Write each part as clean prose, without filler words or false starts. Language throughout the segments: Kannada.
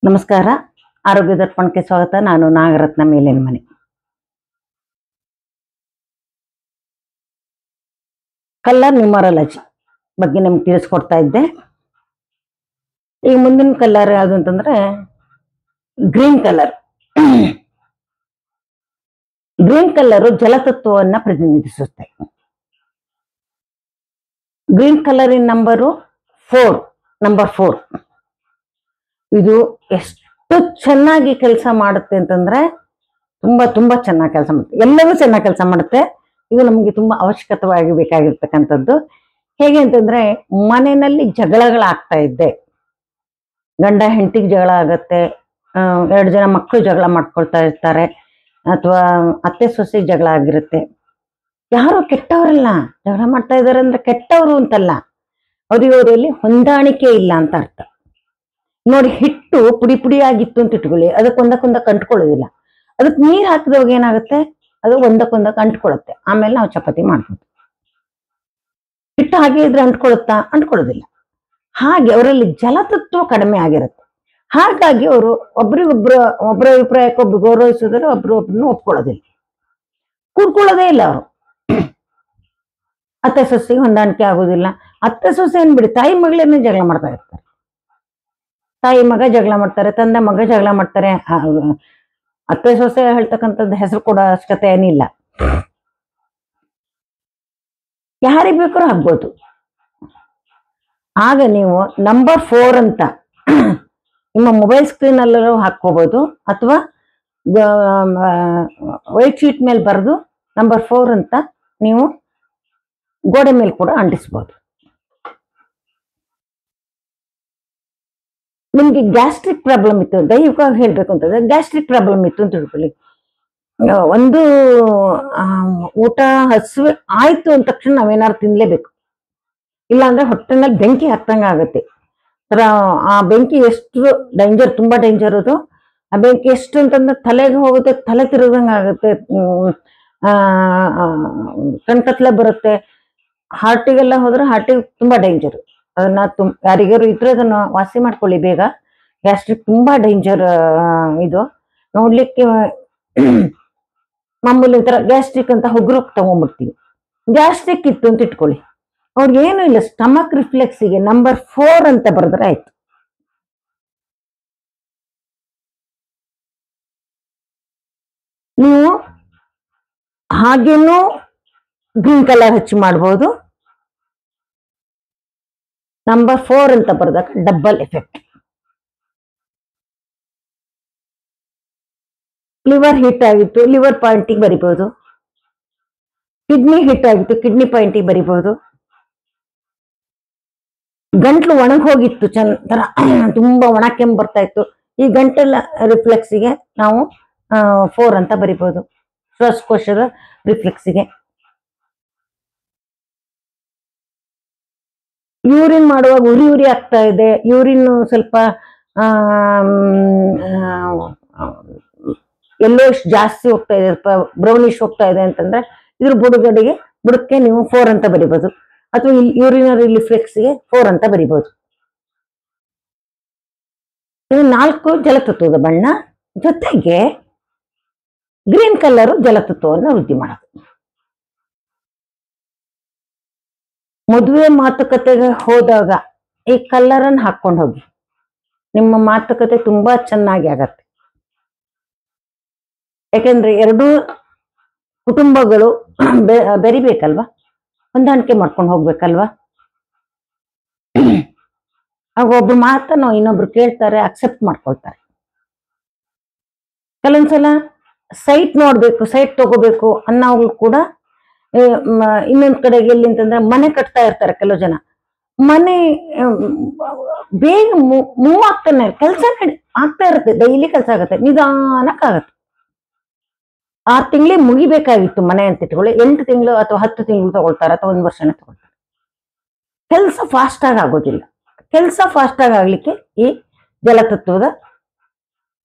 ನಮಸ್ಕಾರ. ಆರೋಗ್ಯ ದರ್ಪಣಕ್ಕೆ ಸ್ವಾಗತ. ನಾನು ನಾಗರತ್ನ ಮೇಲಿನ ಮನೆ. ಕಲರ್ ನ್ಯೂಮರಾಲಜಿ ಬಗ್ಗೆ ನಿಮ್ಗೆ ತಿಳಿಸ್ಕೊಡ್ತಾ ಇದ್ದೆ. ಈಗ ಮುಂದಿನ ಕಲರ್ ಯಾವುದು ಅಂತಂದ್ರೆ ಗ್ರೀನ್ ಕಲರ್. ಗ್ರೀನ್ ಕಲರ್ ಜಲತತ್ವವನ್ನ ಪ್ರತಿನಿಧಿಸುತ್ತೆ. ಗ್ರೀನ್ ಕಲರಿನ ನಂಬರ್ 4. ಇದು ಎಷ್ಟು ಚೆನ್ನಾಗಿ ಕೆಲಸ ಮಾಡುತ್ತೆ ಅಂತಂದ್ರೆ ತುಂಬಾ ಚೆನ್ನಾಗಿ ಕೆಲಸ ಮಾಡುತ್ತೆ. ಎಲ್ಲವೂ ಚೆನ್ನಾಗಿ ಕೆಲಸ ಮಾಡುತ್ತೆ. ಇದು ನಮ್ಗೆ ತುಂಬಾ ಅವಶ್ಯಕವಾಗಿ ಬೇಕಾಗಿರ್ತಕ್ಕಂಥದ್ದು. ಹೇಗೆ ಅಂತಂದ್ರೆ ಮನೆಯಲ್ಲಿ ಜಗಳಗಳಾಗ್ತಾ ಇದ್ದೆ, ಗಂಡ ಹೆಂಡತಿಗೆ ಜಗಳ ಆಗತ್ತೆ, 2 ಜನ ಮಕ್ಕಳು ಜಗಳ ಮಾಡ್ಕೊಳ್ತಾ ಇರ್ತಾರೆ, ಅಥವಾ ಅತ್ತೆ ಸೊಸೆ ಜಗಳ ಆಗಿರುತ್ತೆ. ಯಾರು ಕೆಟ್ಟವರಲ್ಲ, ಜಗಳ ಮಾಡ್ತಾ ಇದಾರೆ ಅಂದ್ರೆ ಕೆಟ್ಟವರು ಅಂತಲ್ಲ, ಅವರಲ್ಲಿ ಹೊಂದಾಣಿಕೆ ಇಲ್ಲ ಅಂತ ಅರ್ಥ. ನೋಡಿ, ಹಿಟ್ಟು ಪುಡಿ ಆಗಿತ್ತು ಅಂತ ಇಟ್ಕೊಳ್ಳಿ, ಅದಕ್ಕೊಂದಕ್ಕೊಂದಕ್ಕೆ ಅಂಟ್ಕೊಳ್ಳೋದಿಲ್ಲ. ಅದಕ್ಕೆ ನೀರ್ ಹಾಕಿದವಾಗ ಏನಾಗುತ್ತೆ, ಅದು ಒಂದಕ್ಕೊಂದಕ್ಕೆ ಅಂಟ್ಕೊಳ್ಳುತ್ತೆ. ಆಮೇಲೆ ನಾವು ಚಪಾತಿ ಮಾಡ್ಬೋದು. ಹಿಟ್ಟು ಹಾಗೆ ಇದ್ರೆ ಅಂಟ್ಕೊಳ್ಳೋದಿಲ್ಲ. ಹಾಗೆ ಅವರಲ್ಲಿ ಜಲತತ್ವ ಕಡಿಮೆ ಆಗಿರುತ್ತೆ. ಹಾಗಾಗಿ ಅವರು ಒಬ್ಬರ ಅಭಿಪ್ರಾಯಕ್ಕೆ ಒಬ್ರು ಗೌರವಿಸಿದ್ರೆ ಒಬ್ರನ್ನ ಒಪ್ಕೊಳ್ಳೋದಿಲ್ಲ, ಕೂಡ್ಕೊಳ್ಳೋದೇ ಇಲ್ಲ. ಅವರು ಅತ್ತೆ ಸೊಸೆಗೆ ಹೊಂದಾಣಿಕೆ ಆಗೋದಿಲ್ಲ. ಅತ್ತೆ ಸೊಸೆ ಏನ್ಬಿಡಿ, ತಾಯಿ ಮಗಳನ್ನೇ ಜಗಳ ಮಾಡ್ತಾ ಇರ್ತಾರೆ. ತಾಯಿ ಮಗ ಜಗಳ ಮಾಡ್ತಾರೆ, ತಂದೆ ಮಗ ಜಗಳ ಮಾಡ್ತಾರೆ. ಅತ್ತೆ ಸೊಸೆ ಹೇಳ್ತಕ್ಕಂಥದ್ದು ಹೆಸರು ಕೊಡೋ ಅವಶ್ಯಕತೆ ಏನಿಲ್ಲ, ಯಾರಿಗೆ ಬೇಕಾದ್ರೂ ಆಗ್ಬೋದು. ಆಗ ನೀವು ನಂಬರ್ 4 ಅಂತ ನಿಮ್ಮ ಮೊಬೈಲ್ ಸ್ಕ್ರೀನ್ ಅಲ್ಲೂ ಹಾಕೋಬಹುದು, ಅಥವಾ ವೈಟ್ ಶೀಟ್ ಮೇಲೆ ಬರೆದು ನಂಬರ್ 4 ಅಂತ ನೀವು ಗೋಡೆ ಮೇಲೆ ಕೂಡ ಅಂಟಿಸ್ಬೋದು. ನಿಮ್ಗೆ ಗ್ಯಾಸ್ಟ್ರಿಕ್ ಪ್ರಾಬ್ಲಮ್ ಇತ್ತು, ದೈಹಿಕವಾಗಿ ಹೇಳ್ಬೇಕು ಅಂತಂದ್ರೆ ಗ್ಯಾಸ್ಟ್ರಿಕ್ ಪ್ರಾಬ್ಲಮ್ ಇತ್ತು ಅಂತ ತಿಳ್ಕೊಳ್ಳಿ. ಒಂದು ಊಟ ಹಸುವೆ ಆಯ್ತು ಅಂದ ತಕ್ಷಣ ನಾವೇನಾದ್ರು ತಿನ್ಲೇಬೇಕು, ಇಲ್ಲಾಂದ್ರೆ ಹೊಟ್ಟೆನಲ್ಲಿ ಬೆಂಕಿ ಹತ್ತಂಗ ಆಗುತ್ತೆ. ಆ ಬೆಂಕಿ ಎಷ್ಟು ಡೇಂಜರ್, ತುಂಬಾ ಡೇಂಜರ್ ಅದು. ಆ ಬೆಂಕಿ ಎಷ್ಟು ಅಂತಂದ್ರೆ ತಲೆಗೆ ಹೋಗುತ್ತೆ, ತಲೆ ತಿರುಗಂಗ ಆಗುತ್ತೆ, ಕಣ್ಕತ್ಲೆ ಬರುತ್ತೆ. ಹಾರ್ಟಿಗೆಲ್ಲ ಹೋದ್ರೆ ಹಾರ್ಟಿಗೆ ತುಂಬಾ ಡೇಂಜರ್. ಅದನ್ನ ಯಾರಿಗಾರು ಇದ್ರೆ ಅದನ್ನ ವಾಸಿ ಮಾಡ್ಕೊಳ್ಳಿ ಬೇಗ. ಗ್ಯಾಸ್ಟ್ರಿಕ್ ತುಂಬಾ ಡೇಂಜರ್. ಇದು ನೋಡ್ಲಿಕ್ಕೆ ಮಾಮೂಲಿ ತರ ಗ್ಯಾಸ್ಟ್ರಿಕ್ ಅಂತ ಹೊಗ್ರೋಕ್ ತಗೊಂಡ್ಬಿಡ್ತೀವಿ. ಗ್ಯಾಸ್ಟ್ರಿಕ್ ಇತ್ತು ಅಂತ ಇಟ್ಕೊಳ್ಳಿ, ಅವ್ರಿಗೆ ಏನು ಇಲ್ಲ, ಸ್ಟಮಕ್ ರಿಫ್ಲೆಕ್ಸಿಗೆ ನಂಬರ್ 4 ಅಂತ ಬರೆದ್ರೆ ಆಯ್ತು. ನೀವು ಹಾಗೇನು ಗ್ರೀನ್ ಕಲರ್ ಹಚ್ಚಿ ಮಾಡ್ಬೋದು. ನಂಬರ್ 4 ಅಂತ ಬರೆದಾಗ ಡಬಲ್ ಎಫೆಕ್ಟ್. ಲಿವರ್ ಹಿಟ್ ಆಗಿತ್ತು, ಲಿವರ್ ಪಾಯಿಂಟಿಗೆ ಬರಿಬಹುದು. ಕಿಡ್ನಿ ಹಿಟ್ ಆಗಿತ್ತು, ಕಿಡ್ನಿ ಪಾಯಿಂಟಿಗೆ ಬರಿಬಹುದು. ಗಂಟ್ಲು ಒಣಗ್ ಹೋಗಿತ್ತು, ತರ ತುಂಬಾ ಒಣ ಕೆಮ್ಮು ಬರ್ತಾ ಇತ್ತು, ಈ ಗಂಟೆಲ್ಲ ರಿಫ್ಲೆಕ್ಸಿಗೆ ನಾವು 4 ಅಂತ ಬರಿಬಹುದು. ಶ್ವಾಸಕೋಶದ ರಿಫ್ಲೆಕ್ಸಿಗೆ. ಯೂರಿನ್ ಮಾಡುವಾಗ ಉರಿ ಆಗ್ತಾ ಇದೆ, ಯೂರಿನ್ ಸ್ವಲ್ಪ ಎಲ್ಲೋಶ್ ಜಾಸ್ತಿ ಹೋಗ್ತಾ ಇದೆ, ಬ್ರೌನಿಶ್ ಹೋಗ್ತಾ ಇದೆ ಅಂತಂದ್ರೆ ಇದ್ರ ಬುಡಕ್ಕೆ ನೀವು 4 ಅಂತ ಬರಿಬಹುದು, ಅಥವಾ ಯೂರಿನರಿ ರಿಫ್ಲೆಕ್ಸ್ಗೆ 4 ಅಂತ ಬರಿಬಹುದು. ಇದು 4 ಜಲತತ್ವದ ಬಣ್ಣ. ಜೊತೆಗೆ ಗ್ರೀನ್ ಕಲರ್ ಜಲತತ್ವವನ್ನು ವೃದ್ಧಿ ಮಾಡೋದು. ಮದುವೆ ಮಾತುಕತೆಗೆ ಹೋದಾಗ ಈ ಕಲರ್ ಅನ್ನು ಹಾಕೊಂಡು ಹೋಗಿ, ನಿಮ್ಮ ಮಾತುಕತೆ ತುಂಬಾ ಚೆನ್ನಾಗಿ ಆಗತ್ತೆ. ಯಾಕೆಂದ್ರೆ 2 ಕುಟುಂಬಗಳು ಬೆರಿಬೇಕಲ್ವಾ, ಹೊಂದಾಣಿಕೆ ಮಾಡ್ಕೊಂಡು ಹೋಗ್ಬೇಕಲ್ವಾ. ಆಗ ಒಬ್ರು ಮಾತನ್ನು ಇನ್ನೊಬ್ರು ಕೇಳ್ತಾರೆ, ಅಕ್ಸೆಪ್ಟ್ ಮಾಡ್ಕೊಳ್ತಾರೆ. ಕೆಲವೊಂದ್ಸಲ ಸೈಟ್ ನೋಡ್ಬೇಕು, ಸೈಟ್ ತಗೋಬೇಕು ಅನ್ನೋರು ಕೂಡ ಇನ್ನೊಂದ್ ಕಡೆಗೆ ಎಲ್ಲಿ ಅಂತಂದ್ರೆ ಮನೆ ಕಟ್ತಾ ಇರ್ತಾರೆ ಕೆಲವು ಜನ. ಮನೆ ಬೇಗ ಮೂವ್ ಆಗ್ತಾನೆ, ಕೆಲಸ ಆಗ್ತಾ ಇರುತ್ತೆ, ಡೈಲಿ ಕೆಲಸ ಆಗತ್ತೆ, ನಿಧಾನಕ್ಕಾಗತ್ತೆ. 6 ತಿಂಗಳಿಗೆ ಮುಗಿಬೇಕಾಗಿತ್ತು ಮನೆ ಅಂತ ಇಟ್ಕೊಳ್ಳಿ, 8 ತಿಂಗಳು ಅಥವಾ 10 ತಿಂಗಳು ತಗೊಳ್ತಾರೆ, ಅಥವಾ 1 ವರ್ಷನೇ ತಗೊಳ್ತಾರೆ. ಕೆಲಸ ಫಾಸ್ಟ್ ಆಗಿ ಆಗೋದಿಲ್ಲ. ಕೆಲಸ ಫಾಸ್ಟ್ ಆಗಿ ಆಗ್ಲಿಕ್ಕೆ ಈ ಜಲತತ್ವದ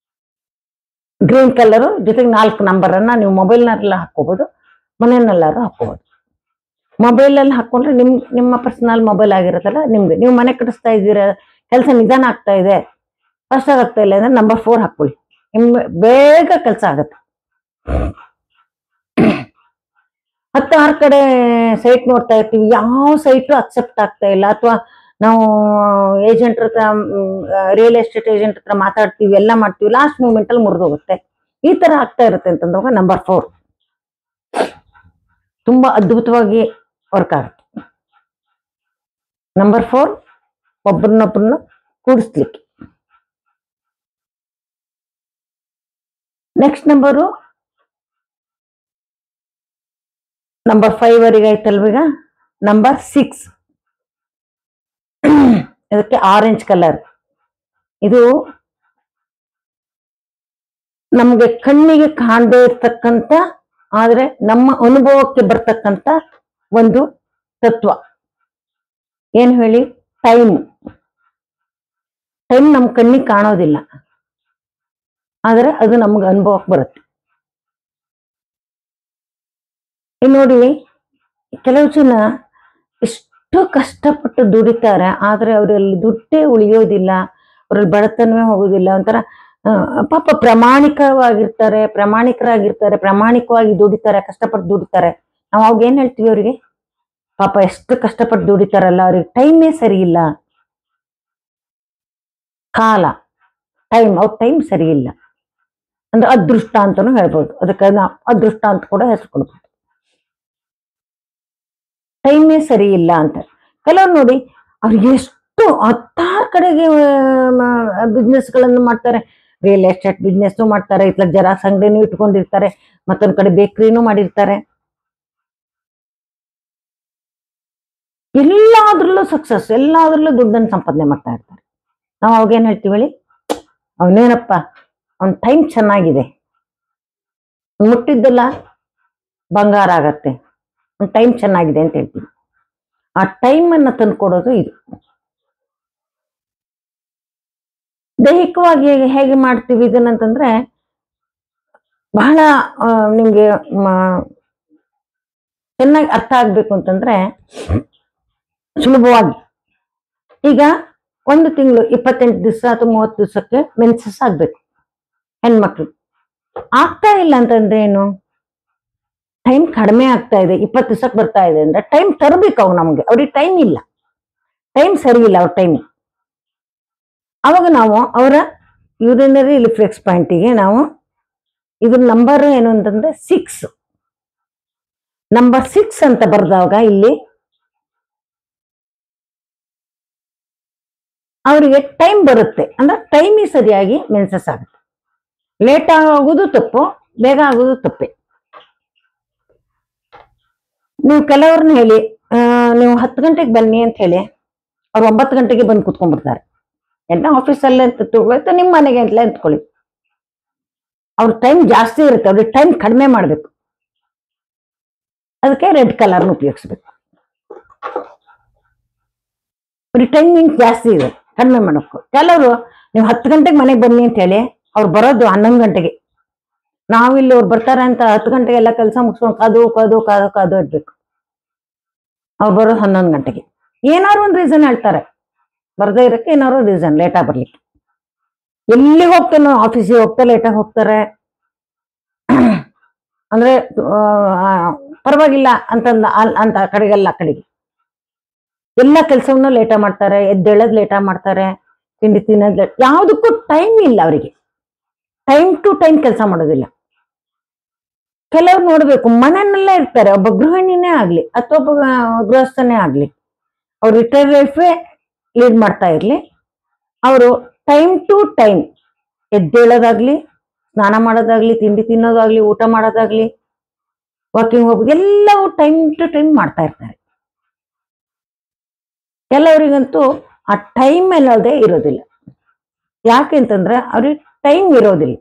ಗ್ರೀನ್ ಕಲರ್ ಜೊತೆಗೆ 4 ನಂಬರ್ ಅನ್ನ ನೀವು ಮೊಬೈಲ್ನೆಲ್ಲ ಹಾಕೋಬಹುದು, ಮನೆಯಲ್ಲೆಲ್ಲಾರು ಹಾಕೋಬಹುದು. ಮೊಬೈಲ್ ಅಲ್ಲಿ ಹಾಕೊಂಡ್ರೆ ನಿಮ್ಮ ಪರ್ಸನಲ್ ಮೊಬೈಲ್ ಆಗಿರುತ್ತಲ್ಲ ನಿಮ್ಗೆ, ನೀವು ಮನೆ ಕಟ್ಟಿಸ್ತಾ ಇದ್ದೀರಾ, ಕೆಲಸ ನಿಧಾನ ಆಗ್ತಾ ಇದೆ, ಫಾಸ್ಟ್ ಆಗ್ತಾ ಇಲ್ಲ ಅಂದ್ರೆ ನಂಬರ್ 4 ಹಾಕೊಳ್ಳಿ, ಬೇಗ ಕೆಲಸ ಆಗತ್ತೆ. 10 ಕಡೆ ಸೈಟ್ ನೋಡ್ತಾ ಇರ್ತೀವಿ, ಯಾವ ಸೈಟು ಅಕ್ಸೆಪ್ಟ್ ಆಗ್ತಾ ಇಲ್ಲ, ಅಥವಾ ನಾವು ಏಜೆಂಟ್ ಹತ್ರ, ರಿಯಲ್ ಎಸ್ಟೇಟ್ ಏಜೆಂಟ್ ಹತ್ರ ಮಾತಾಡ್ತೀವಿ, ಎಲ್ಲ ಮಾಡ್ತೀವಿ, ಲಾಸ್ಟ್ ಮೂಮೆಂಟ್ ಅಲ್ಲಿ ಮುರಿದೋಗುತ್ತೆ. ಈ ತರ ಆಗ್ತಾ ಇರುತ್ತೆ ಅಂತಂದಾಗ ನಂಬರ್ 4 ತುಂಬಾ ಅದ್ಭುತವಾಗಿ ವರ್ಕ್ ಆಗುತ್ತೆ. ನಂಬರ್ 4 ಒಬ್ಬರನ್ನೊಬ್ಬರನ್ನ ಕೂಡಿಸ್ಲಿಕ್ಕೆ. ನೆಕ್ಸ್ಟ್ ನಂಬರ್ 5 ವರೆಗೆ ಆಯ್ತಲ್ವೀಗ. ನಂಬರ್ 6 ಇದಕ್ಕೆ ಆರೆಂಜ್ ಕಲರ್. ಇದು ನಮ್ಗೆ ಕಣ್ಣಿಗೆ ಕಾಣದೇ ಇರ್ತಕ್ಕಂಥ ಆದ್ರೆ ನಮ್ಮ ಅನುಭವಕ್ಕೆ ಬರ್ತಕ್ಕಂಥ ಒಂದು ತತ್ವ. ಏನ್ ಹೇಳಿ? ಟೈಮ್ ನಮ್ ಕಣ್ಣಿಗೆ ಕಾಣೋದಿಲ್ಲ, ಆದ್ರೆ ಅದು ನಮ್ಗೆ ಅನುಭವಕ್ಕೆ ಬರುತ್ತೆ. ನೋಡಿ, ಕೆಲವು ಜನ ಎಷ್ಟು ಕಷ್ಟಪಟ್ಟು ದುಡಿತಾರೆ, ಆದ್ರೆ ಅವರಲ್ಲಿ ದುಡ್ಡೇ ಉಳಿಯೋದಿಲ್ಲ, ಅವ್ರಲ್ಲಿ ಬಡತನವೇ ಹೋಗೋದಿಲ್ಲ. ಒಂಥರ ಪಾಪ ಪ್ರಾಮಾಣಿಕರಾಗಿರ್ತಾರೆ, ಪ್ರಾಮಾಣಿಕವಾಗಿ ದುಡಿತಾರೆ, ಕಷ್ಟಪಟ್ಟು ದುಡಿತಾರೆ. ನಾವು ಅವಾಗ ಏನ್ ಹೇಳ್ತೀವಿ ಅವ್ರಿಗೆ? ಪಾಪ ಎಷ್ಟು ಕಷ್ಟಪಟ್ಟು ದುಡಿತಾರಲ್ಲ, ಅವ್ರಿಗೆ ಟೈಮೇ ಸರಿ ಇಲ್ಲ, ಅವ್ರ ಟೈಮ್ ಸರಿ ಇಲ್ಲ ಅಂದ್ರೆ ಅದೃಷ್ಟ ಅಂತಾನು ಹೇಳ್ಬೋದು. ಅದಕ್ಕೆ ನಾವು ಅದೃಷ್ಟ ಅಂತ ಕೂಡ ಹೆಸರು ಕೊಡ್ಬೋದು. ಟೈಮೇ ಸರಿ ಇಲ್ಲ ಅಂತ. ಕೆಲವ್ರು ನೋಡಿ, ಅವ್ರಿಗೆ ಎಷ್ಟು 10 ಕಡೆಗೆ ಬಿಸ್ನೆಸ್ ಗಳನ್ನು ಮಾಡ್ತಾರೆ. ರಿಯಲ್ ಎಸ್ಟೇಟ್ ಬಿಸ್ನೆಸ್ ಮಾಡ್ತಾರೆ, ಇತ್ಲ ಜೆರಾಕ್ಸ್ ಅಂಗಡಿನೂ ಇಟ್ಕೊಂಡಿರ್ತಾರೆ, ಮತ್ತೊಂದ್ ಕಡೆ ಬೇಕರಿನೂ ಮಾಡಿರ್ತಾರೆ. ಎಲ್ಲಾದ್ರಲ್ಲೂ ಸಕ್ಸಸ್, ಎಲ್ಲಾದ್ರಲ್ಲೂ ದುಡ್ಡನ್ನು ಸಂಪಾದನೆ ಮಾಡ್ತಾ ಇರ್ತಾರೆ. ನಾವು ಅವಾಗೇನ್ ಹೇಳ್ತೀವಿ ಹೇಳಿ? ಅವನೇನಪ್ಪ, ಅವನ್ ಟೈಮ್ ಚೆನ್ನಾಗಿದೆ, ಮುಟ್ಟಿದ್ದಲ್ಲ ಬಂಗಾರ ಆಗತ್ತೆ, ಅವ್ನ ಟೈಮ್ ಚೆನ್ನಾಗಿದೆ ಅಂತ ಹೇಳ್ತೀವಿ. ಆ ಟೈಮ್ ಅನ್ನ ತಂದ್ಕೊಡೋದು ಇದು. ದೈಹಿಕವಾಗಿ ಹೇಗೆ ಮಾಡ್ತೀವಿ ಇದನ್ನಂತಂದ್ರೆ, ಬಹಳ ನಿಮ್ಗೆ ಚೆನ್ನಾಗಿ ಅರ್ಥ ಆಗ್ಬೇಕು ಅಂತಂದ್ರೆ ಸುಲಭವಾಗಿ. ಈಗ 1 ತಿಂಗಳು 28 ದಿವಸ ಅಥವಾ 30 ದಿವಸಕ್ಕೆ ಮೆನ್ಸಸ್ ಆಗ್ಬೇಕು ಹೆಣ್ಮಕ್ಳು. ಆಗ್ತಾ ಇಲ್ಲ ಅಂತಂದ್ರೆ ಏನು? ಟೈಮ್ ಕಡಿಮೆ ಆಗ್ತಾ ಇದೆ, 20 ದಿವಸಕ್ಕೆ ಬರ್ತಾ ಇದೆ ಅಂದ್ರೆ ಟೈಮ್ ತರಬೇಕು ನಮ್ಗೆ. ಅವ್ರಿಗೆ ಟೈಮ್ ಇಲ್ಲ, ಟೈಮ್ ಸರಿ ಇಲ್ಲ ಅವ್ರ ಟೈಮ್. ಅವಾಗ ನಾವು ಅವರ ಯೂರಿನರಿ ರಿಫ್ಲೆಕ್ಸ್ ಪಾಯಿಂಟಿಗೆ ನಾವು ಇದ್ರ ನಂಬರ್ ಏನು ಅಂತಂದ್ರೆ 6, ನಂಬರ್ 6 ಅಂತ ಬರ್ದಾಗ ಇಲ್ಲಿ ಅವರಿಗೆ ಟೈಮ್ ಬರುತ್ತೆ. ಅಂದ್ರೆ ಟೈಮ್ ಸರಿಯಾಗಿ ಮೆನ್ಸಸ್ ಆಗುತ್ತೆ. ಲೇಟ್ ಆಗೋದು ತಪ್ಪು, ಬೇಗ ಆಗೋದು ತಪ್ಪೆ. ನೀವು ಕೆಲವ್ರನ್ನ ಹೇಳಿ, ನೀವು 10 ಗಂಟೆಗೆ ಬನ್ನಿ ಅಂತ ಹೇಳಿ, ಅವ್ರು 9 ಗಂಟೆಗೆ ಬಂದು ಕುತ್ಕೊಂಡ್ಬಿಡ್ತಾರೆ. ಎಲ್ಲ ಆಫೀಸಲ್ಲೇ ಅಂತ ನಿಮ್ಮ ಮನೆಗೆ ಅಂತಲೇ ಅಂತ್ಕೊಳ್ಳಿ. ಅವ್ರ ಟೈಮ್ ಜಾಸ್ತಿ ಇರುತ್ತೆ, ಅವ್ರಿಗೆ ಟೈಮ್ ಕಡಿಮೆ ಮಾಡ್ಬೇಕು. ಅದಕ್ಕೆ ರೆಡ್ ಕಲರ್ನ ಉಪಯೋಗಿಸ್ಬೇಕು. ಅವ್ರಿಗೆ ಟೈಮಿಂಗ್ ಜಾಸ್ತಿ ಇದೆ, ಕಡಿಮೆ ಮಾಡಬೇಕು. ಕೆಲವರು ನೀವು 10 ಗಂಟೆಗೆ ಮನೆಗೆ ಬನ್ನಿ ಅಂತ ಹೇಳಿ, ಅವ್ರು ಬರೋದು 11 ಗಂಟೆಗೆ. ನಾವಿಲ್ಲಿ ಅವ್ರು ಬರ್ತಾರೆ ಅಂತ 10 ಗಂಟೆಗೆ ಎಲ್ಲ ಕೆಲಸ ಮುಗಿಸ್ಕೊಂಡು ಕಾದು ಇಡ್ಬೇಕು. ಅವ್ರು ಬರೋದು 11 ಗಂಟೆಗೆ. ಏನಾದ್ರು ಒಂದು ರೀಸನ್ ಹೇಳ್ತಾರೆ, ಬರ್ದೇ ಇರಕ್ಕೆ ಏನಾದ್ರು ರೀಸನ್, ಲೇಟಾಗಿ ಬರ್ಲಿಕ್ಕೆ. ಎಲ್ಲಿ ಹೋಗ್ತಾನೋ, ಆಫೀಸಿಗೆ ಹೋಗ್ತಾ ಲೇಟಾಗಿ ಹೋಗ್ತಾರೆ. ಅಂದ್ರೆ ಪರವಾಗಿಲ್ಲ ಅಂತ ಕಡೆಗೆಲ್ಲ ಎಲ್ಲ ಕೆಲಸವನ್ನು ಲೇಟ ಮಾಡ್ತಾರೆ, ಎದ್ದೇಳದ್ ಲೇಟ ಮಾಡ್ತಾರೆ, ತಿಂಡಿ ತಿನ್ನೋದ್ ಯಾವುದಕ್ಕೂ ಟೈಮ್ ಇಲ್ಲ ಅವರಿಗೆ. ಟೈಮ್ ಟು ಟೈಮ್ ಕೆಲಸ ಮಾಡೋದಿಲ್ಲ. ಕೆಲವ್ರು ನೋಡ್ಬೇಕು, ಮನೆಯಲ್ಲೇ ಇರ್ತಾರೆ, ಒಬ್ಬ ಗೃಹಿಣಿನೇ ಆಗ್ಲಿ ಅಥವಾ ಒಬ್ಬ ಗೃಹಸ್ಥನೇ ಆಗ್ಲಿ, ಅವ್ರು ರಿಟೈರ್ ಲೈಫೇ ಲೀಡ್ ಮಾಡ್ತಾ ಇರ್ಲಿ, ಅವರು ಟೈಮ್ ಟು ಟೈಮ್ ಎದ್ದೇಳೋದಾಗ್ಲಿ, ಸ್ನಾನ ಮಾಡೋದಾಗ್ಲಿ, ತಿಂಡಿ ತಿನ್ನೋದಾಗ್ಲಿ, ಊಟ ಮಾಡೋದಾಗ್ಲಿ, ವಾಕಿಂಗ್ ಹೋಗೋದು, ಎಲ್ಲವೂ ಟೈಮ್ ಟು ಟೈಮ್ ಮಾಡ್ತಾ ಇರ್ತಾರೆ. ಕೆಲವರಿಗಂತೂ ಆ ಟೈಮ್ ಅನ್ನೋದೇ ಇರೋದಿಲ್ಲ. ಯಾಕೆ ಅಂತಂದ್ರೆ ಅವ್ರಿಗೆ ಟೈಮ್ ಇರೋದಿಲ್ಲ,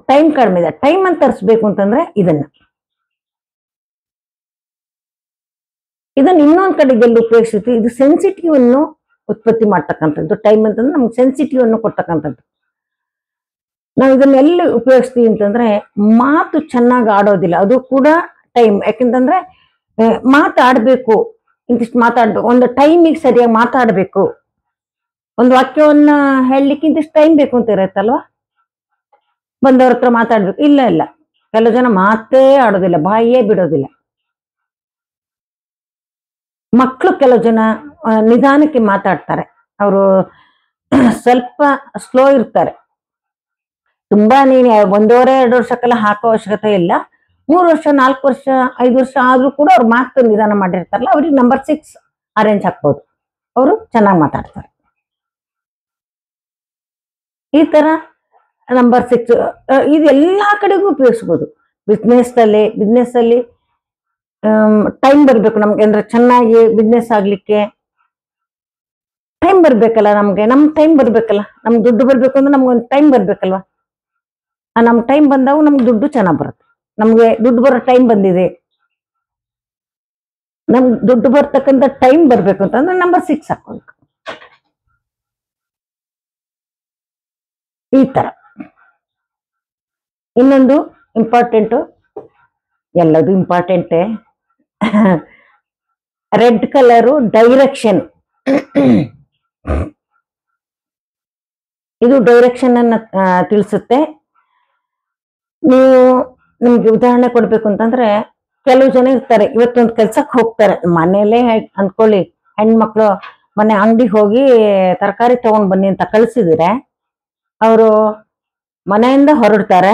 ಟೈಮ್ ಕಡಿಮೆ ಇದೆ. ಟೈಮ್ ಅಂತ ತರಿಸ್ಬೇಕು ಅಂತಂದ್ರೆ ಇದನ್ನ ಇನ್ನೊಂದ್ ಕಡೆಗೆಲ್ಲ ಉಪಯೋಗಿಸ್ತೀವಿ. ಇದು ಸೆನ್ಸಿಟಿವ್ ಅನ್ನು ಉತ್ಪತ್ತಿ ಮಾಡ್ತಕ್ಕಂಥದ್ದು. ಟೈಮ್ ಅಂತಂದ್ರೆ ನಮ್ಗೆ ಸೆನ್ಸಿಟಿವ್ ಅನ್ನು ಕೊಡ್ತಕ್ಕಂಥದ್ದು. ನಾವು ಇದನ್ನ ಎಲ್ಲಿ ಉಪಯೋಗಿಸ್ತೀವಿ ಅಂತಂದ್ರೆ, ಮಾತು ಚೆನ್ನಾಗಿ ಆಡೋದಿಲ್ಲ, ಅದು ಕೂಡ ಟೈಮ್. ಯಾಕೆಂತಂದ್ರೆ ಮಾತಾಡ್ಬೇಕು, ಇಂತಿಷ್ಟು ಮಾತಾಡ್ಬೇಕು, ಒಂದು ಟೈಮಿಗೆ ಸರಿಯಾಗಿ ಮಾತಾಡ್ಬೇಕು. ಒಂದು ವಾಕ್ಯವನ್ನ ಹೇಳಲಿಕ್ಕೆ ಇಂತಿಷ್ಟು ಟೈಮ್ ಬೇಕು ಅಂತ ಇರತ್ತಲ್ವಾ. ಬಂದವ್ರ ಹತ್ರ ಮಾತಾಡ್ಬೇಕು, ಇಲ್ಲ ಇಲ್ಲ, ಕೆಲವು ಜನ ಮಾತೇ ಆಡೋದಿಲ್ಲ, ಬಾಯೇ ಬಿಡೋದಿಲ್ಲ. ಮಕ್ಕಳು ಕೆಲವು ಜನ ನಿಧಾನಕ್ಕೆ ಮಾತಾಡ್ತಾರೆ, ಅವರು ಸ್ವಲ್ಪ ಸ್ಲೋ ಇರ್ತಾರೆ. ತುಂಬಾ ನೀನು 1.5-2 ವರ್ಷಕ್ಕೆಲ್ಲ ಹಾಕೋ ಅವಶ್ಯಕತೆ ಇಲ್ಲ. 3 ವರ್ಷ 4 ವರ್ಷ 5 ವರ್ಷ ಆದ್ರೂ ಕೂಡ ಅವ್ರು ಮಾತು ನಿಧಾನ ಮಾಡಿರ್ತಾರಲ್ಲ, ಅವ್ರಿಗೆ ನಂಬರ್ 6 ಅರೇಂಜ್ ಹಾಕ್ಬೋದು. ಅವರು ಚೆನ್ನಾಗಿ ಮಾತಾಡ್ತಾರೆ. ಈ ತರ ನಂಬರ್ 6 ಇದು ಎಲ್ಲಾ ಕಡೆಗೂ ಉಪಯೋಗಿಸ್ಬೋದು. ಬಿಸ್ನೆಸ್ ಅಲ್ಲಿ ಟೈಮ್ ಬರ್ಬೇಕು ನಮ್ಗೆ, ಅಂದ್ರೆ ಚೆನ್ನಾಗಿ ಬಿಸ್ನೆಸ್ ಆಗ್ಲಿಕ್ಕೆ ಟೈಮ್ ಬರ್ಬೇಕಲ್ಲ. ನಮ್ ಟೈಮ್ ಬರ್ಬೇಕಲ್ಲ, ನಮ್ಗೆ ದುಡ್ಡು ಬರ್ಬೇಕು ಅಂದ್ರೆ ನಮ್ಗೊಂದು ಟೈಮ್ ಬರ್ಬೇಕಲ್ವಾ. ನಮ್ ಟೈಮ್ ಬಂದಾಗ ನಮ್ಗೆ ದುಡ್ಡು ಚೆನ್ನಾಗ್ ಬರುತ್ತೆ. ನಮ್ಗೆ ದುಡ್ಡು ಬರೋ ಟೈಮ್ ಬಂದಿದೆ, ನಮ್ಗೆ ದುಡ್ಡು ಬರ್ತಕ್ಕಂಥ ಟೈಮ್ ಬರ್ಬೇಕು ಅಂತಂದ್ರೆ ನಂಬರ್ 6 ಹಾಕೋಬೇಕು. ಈ ತರ ಇನ್ನೊಂದು ಇಂಪಾರ್ಟೆಂಟು, ಎಲ್ಲದು ಇಂಪಾರ್ಟೆಂಟೇ, ರೆಡ್ ಕಲರು ಡೈರೆಕ್ಷನ್. ಇದು ಡೈರೆಕ್ಷನ್ ಅನ್ನ ತಿಳಿಸುತ್ತೆ. ನೀವು ನಿಮ್ಗೆ ಉದಾಹರಣೆ ಕೊಡ್ಬೇಕು ಅಂತಂದ್ರೆ, ಕೆಲವು ಜನ ಇರ್ತಾರೆ, ಇವತ್ತೊಂದು ಕೆಲ್ಸಕ್ಕೆ ಹೋಗ್ತಾರೆ, ಮನೇಲೆ ಅಂದ್ಕೊಳ್ಳಿ, ಹೆಣ್ಮಕ್ಳು ಮನೆ ಅಂಗಡಿ ಹೋಗಿ ತರಕಾರಿ ತಗೊಂಡ್ ಬನ್ನಿ ಅಂತ ಕಳ್ಸಿದ್ರೆ, ಅವರು ಮನೆಯಿಂದ ಹೊರಡ್ತಾರೆ.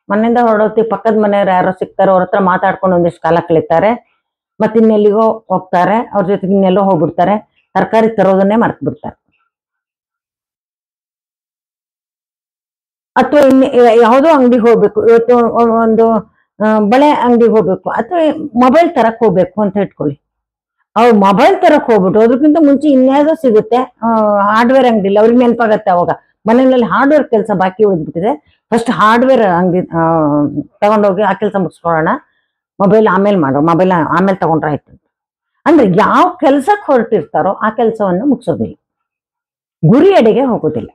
ಮನೆಯಿಂದ ಹೊರಡೋತಿ ಪಕ್ಕದ ಮನೆಯವ್ರು ಯಾರೋ ಸಿಗ್ತಾರೆ, ಅವ್ರ ಹತ್ರ ಮಾತಾಡ್ಕೊಂಡು ಒಂದಿಷ್ಟು ಕಾಲ ಕಳೀತಾರೆ. ಮತ್ತೆ ಇನ್ನೆಲ್ಲಿಗೋ ಹೋಗ್ತಾರೆ, ಅವ್ರ ಜೊತೆಗೆ ಇನ್ನೆಲ್ಲೋ ಹೋಗ್ಬಿಡ್ತಾರೆ, ತರಕಾರಿ ತರೋದನ್ನೇ ಮರ್ತು ಬಿಡ್ತಾರೆ. ಅಥವಾ ಯಾವುದೋ ಅಂಗಡಿಗೆ ಹೋಗ್ಬೇಕು, ಇವತ್ತು ಒಂದು ಬಳೆ ಅಂಗಡಿಗೆ ಹೋಗ್ಬೇಕು, ಅಥವಾ ಮೊಬೈಲ್ ತರಕ್ ಹೋಗ್ಬೇಕು ಅಂತ ಇಟ್ಕೊಳ್ಳಿ. ಅವ್ರು ಮೊಬೈಲ್ ತರಕ್ ಹೋಗ್ಬಿಟ್ಟು ಅದ್ರಕ್ಕಿಂತ ಮುಂಚೆ ಇನ್ಯಾವುದೋ ಸಿಗುತ್ತೆ ಹಾರ್ಡ್ವೇರ್ ಅಂಗಡಿಲಿ, ಅವ್ರಿಗೆ ನೆನಪಾಗತ್ತೆ. ಅವಾಗ ಮನೆಯಲ್ಲಿ ಹಾರ್ಡ್ವೇರ್ ಕೆಲಸ ಬಾಕಿ ಉಳಿದ್ಬಿಟ್ಟಿದೆ, ಫಸ್ಟ್ ಹಾರ್ಡ್ವೇರ್ ಅಂಗಡಿ ತಗೊಂಡೋಗಿ ಆ ಕೆಲಸ ಮುಗಿಸ್ಕೊಳ್ಳೋಣ, ಮೊಬೈಲ್ ಆಮೇಲೆ ಮಾಡೋ, ಮೊಬೈಲ್ ಆಮೇಲೆ ತಗೊಂಡ್ರೆ ಆಯ್ತು. ಅಂದ್ರೆ ಯಾವ ಕೆಲ್ಸಕ್ಕೆ ಹೊರಟಿರ್ತಾರೋ ಆ ಕೆಲಸವನ್ನು ಮುಗಿಸೋದಿಲ್ಲ, ಗುರಿ ಎಡೆಗೆ ಹೋಗೋದಿಲ್ಲ.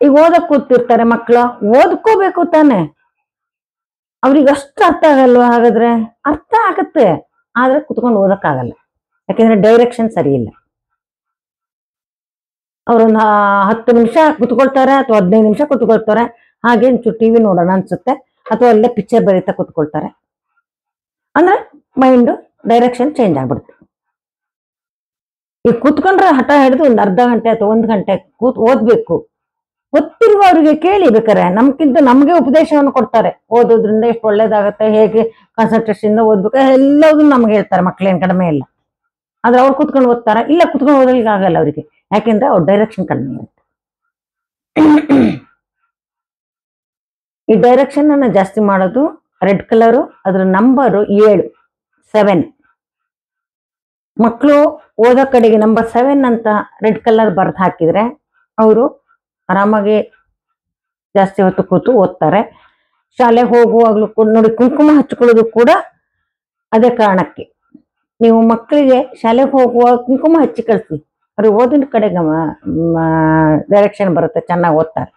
ಈಗ ಓದಕ್ ಕೂತಿರ್ತಾರೆ ಮಕ್ಕಳು, ಓದ್ಕೋಬೇಕು ತಾನೆ, ಅವ್ರಿಗೆ ಅಷ್ಟು ಅರ್ಥ ಆಗಲ್ವಾ? ಹಾಗಾದ್ರೆ ಅರ್ಥ ಆಗತ್ತೆ, ಆದ್ರೆ ಕುತ್ಕೊಂಡು ಓದಕ್ಕಾಗಲ್ಲ, ಯಾಕೆಂದ್ರೆ ಡೈರೆಕ್ಷನ್ ಸರಿ ಇಲ್ಲ. ಅವ್ರೊಂದು 10 ನಿಮಿಷ ಕುತ್ಕೊಳ್ತಾರೆ ಅಥವಾ 15 ನಿಮಿಷ ಕುತ್ಕೊಳ್ತಾರೆ, ಹಾಗೆ ಟಿವಿ ನೋಡೋಣ ಅನ್ಸುತ್ತೆ, ಅಥವಾ ಅಲ್ಲೇ ಪಿಕ್ಚರ್ ಬರೀತಾ ಕುತ್ಕೊಳ್ತಾರೆ. ಅಂದ್ರೆ ಮೈಂಡ್ ಡೈರೆಕ್ಷನ್ ಚೇಂಜ್ ಆಗ್ಬಿಡುತ್ತೆ. ಈಗ ಕುತ್ಕೊಂಡ್ರೆ ಹಠ ಹಿಡಿದು ಒಂದು ಅರ್ಧ ಗಂಟೆ ಅಥವಾ 1 ಗಂಟೆ ಓದ್ಬೇಕು. ಗೊತ್ತಿರುವ ಅವ್ರಿಗೆ ಕೇಳಿ, ಬೇಕಾರೆ ನಮ್ಗಿಂತ ನಮ್ಗೆ ಉಪದೇಶವನ್ನು ಕೊಡ್ತಾರೆ, ಓದೋದ್ರಿಂದ ಎಷ್ಟು ಒಳ್ಳೇದಾಗತ್ತೆ, ಹೇಗೆ ಕಾನ್ಸಂಟ್ರೇಷನ್ ಓದ್ಬೇಕು, ಎಲ್ಲದೂ ನಮ್ಗೆ ಹೇಳ್ತಾರೆ. ಮಕ್ಳೇನ್ ಕಡಿಮೆ ಇಲ್ಲ, ಆದ್ರೆ ಅವ್ರು ಕುತ್ಕೊಂಡು ಓದ್ತಾರೆ, ಇಲ್ಲ ಕುತ್ಕೊಂಡು ಓದಲಿಕ್ಕೆ ಆಗಲ್ಲ ಅವ್ರಿಗೆ, ಯಾಕೆಂದ್ರೆ ಅವ್ರ ಡೈರೆಕ್ಷನ್ ಕಡಿಮೆ ಇರುತ್ತೆ. ಈ ಡೈರೆಕ್ಷನ್ ಅನ್ನ ಜಾಸ್ತಿ ಮಾಡೋದು ರೆಡ್ ಕಲರು, ಅದ್ರ ನಂಬರು 7. ಮಕ್ಕಳು ಓದೋ ಕಡೆಗೆ ನಂಬರ್ 7 ಅಂತ ರೆಡ್ ಕಲರ್ ಬರ್ದು ಹಾಕಿದ್ರೆ ಅವರು ಆರಾಮಾಗಿ ಜಾಸ್ತಿ ಹೊತ್ತು ಕೂತು ಓದ್ತಾರೆ. ಶಾಲೆಗೆ ಹೋಗುವಾಗ್ಲೂ ಕೂಡ ನೋಡಿ, ಕುಂಕುಮ ಹಚ್ಕೊಳ್ಳೋದು ಕೂಡ ಅದೇ ಕಾರಣಕ್ಕೆ. ನೀವು ಮಕ್ಕಳಿಗೆ ಶಾಲೆಗೆ ಹೋಗುವಾಗ ಕುಂಕುಮ ಹಚ್ಚಿ ಕಳಿಸಿ, ಅವ್ರಿಗೆ ಓದಿನ ಕಡೆಗೆ ಡೈರೆಕ್ಷನ್ ಬರುತ್ತೆ, ಚೆನ್ನಾಗಿ ಓದ್ತಾರೆ.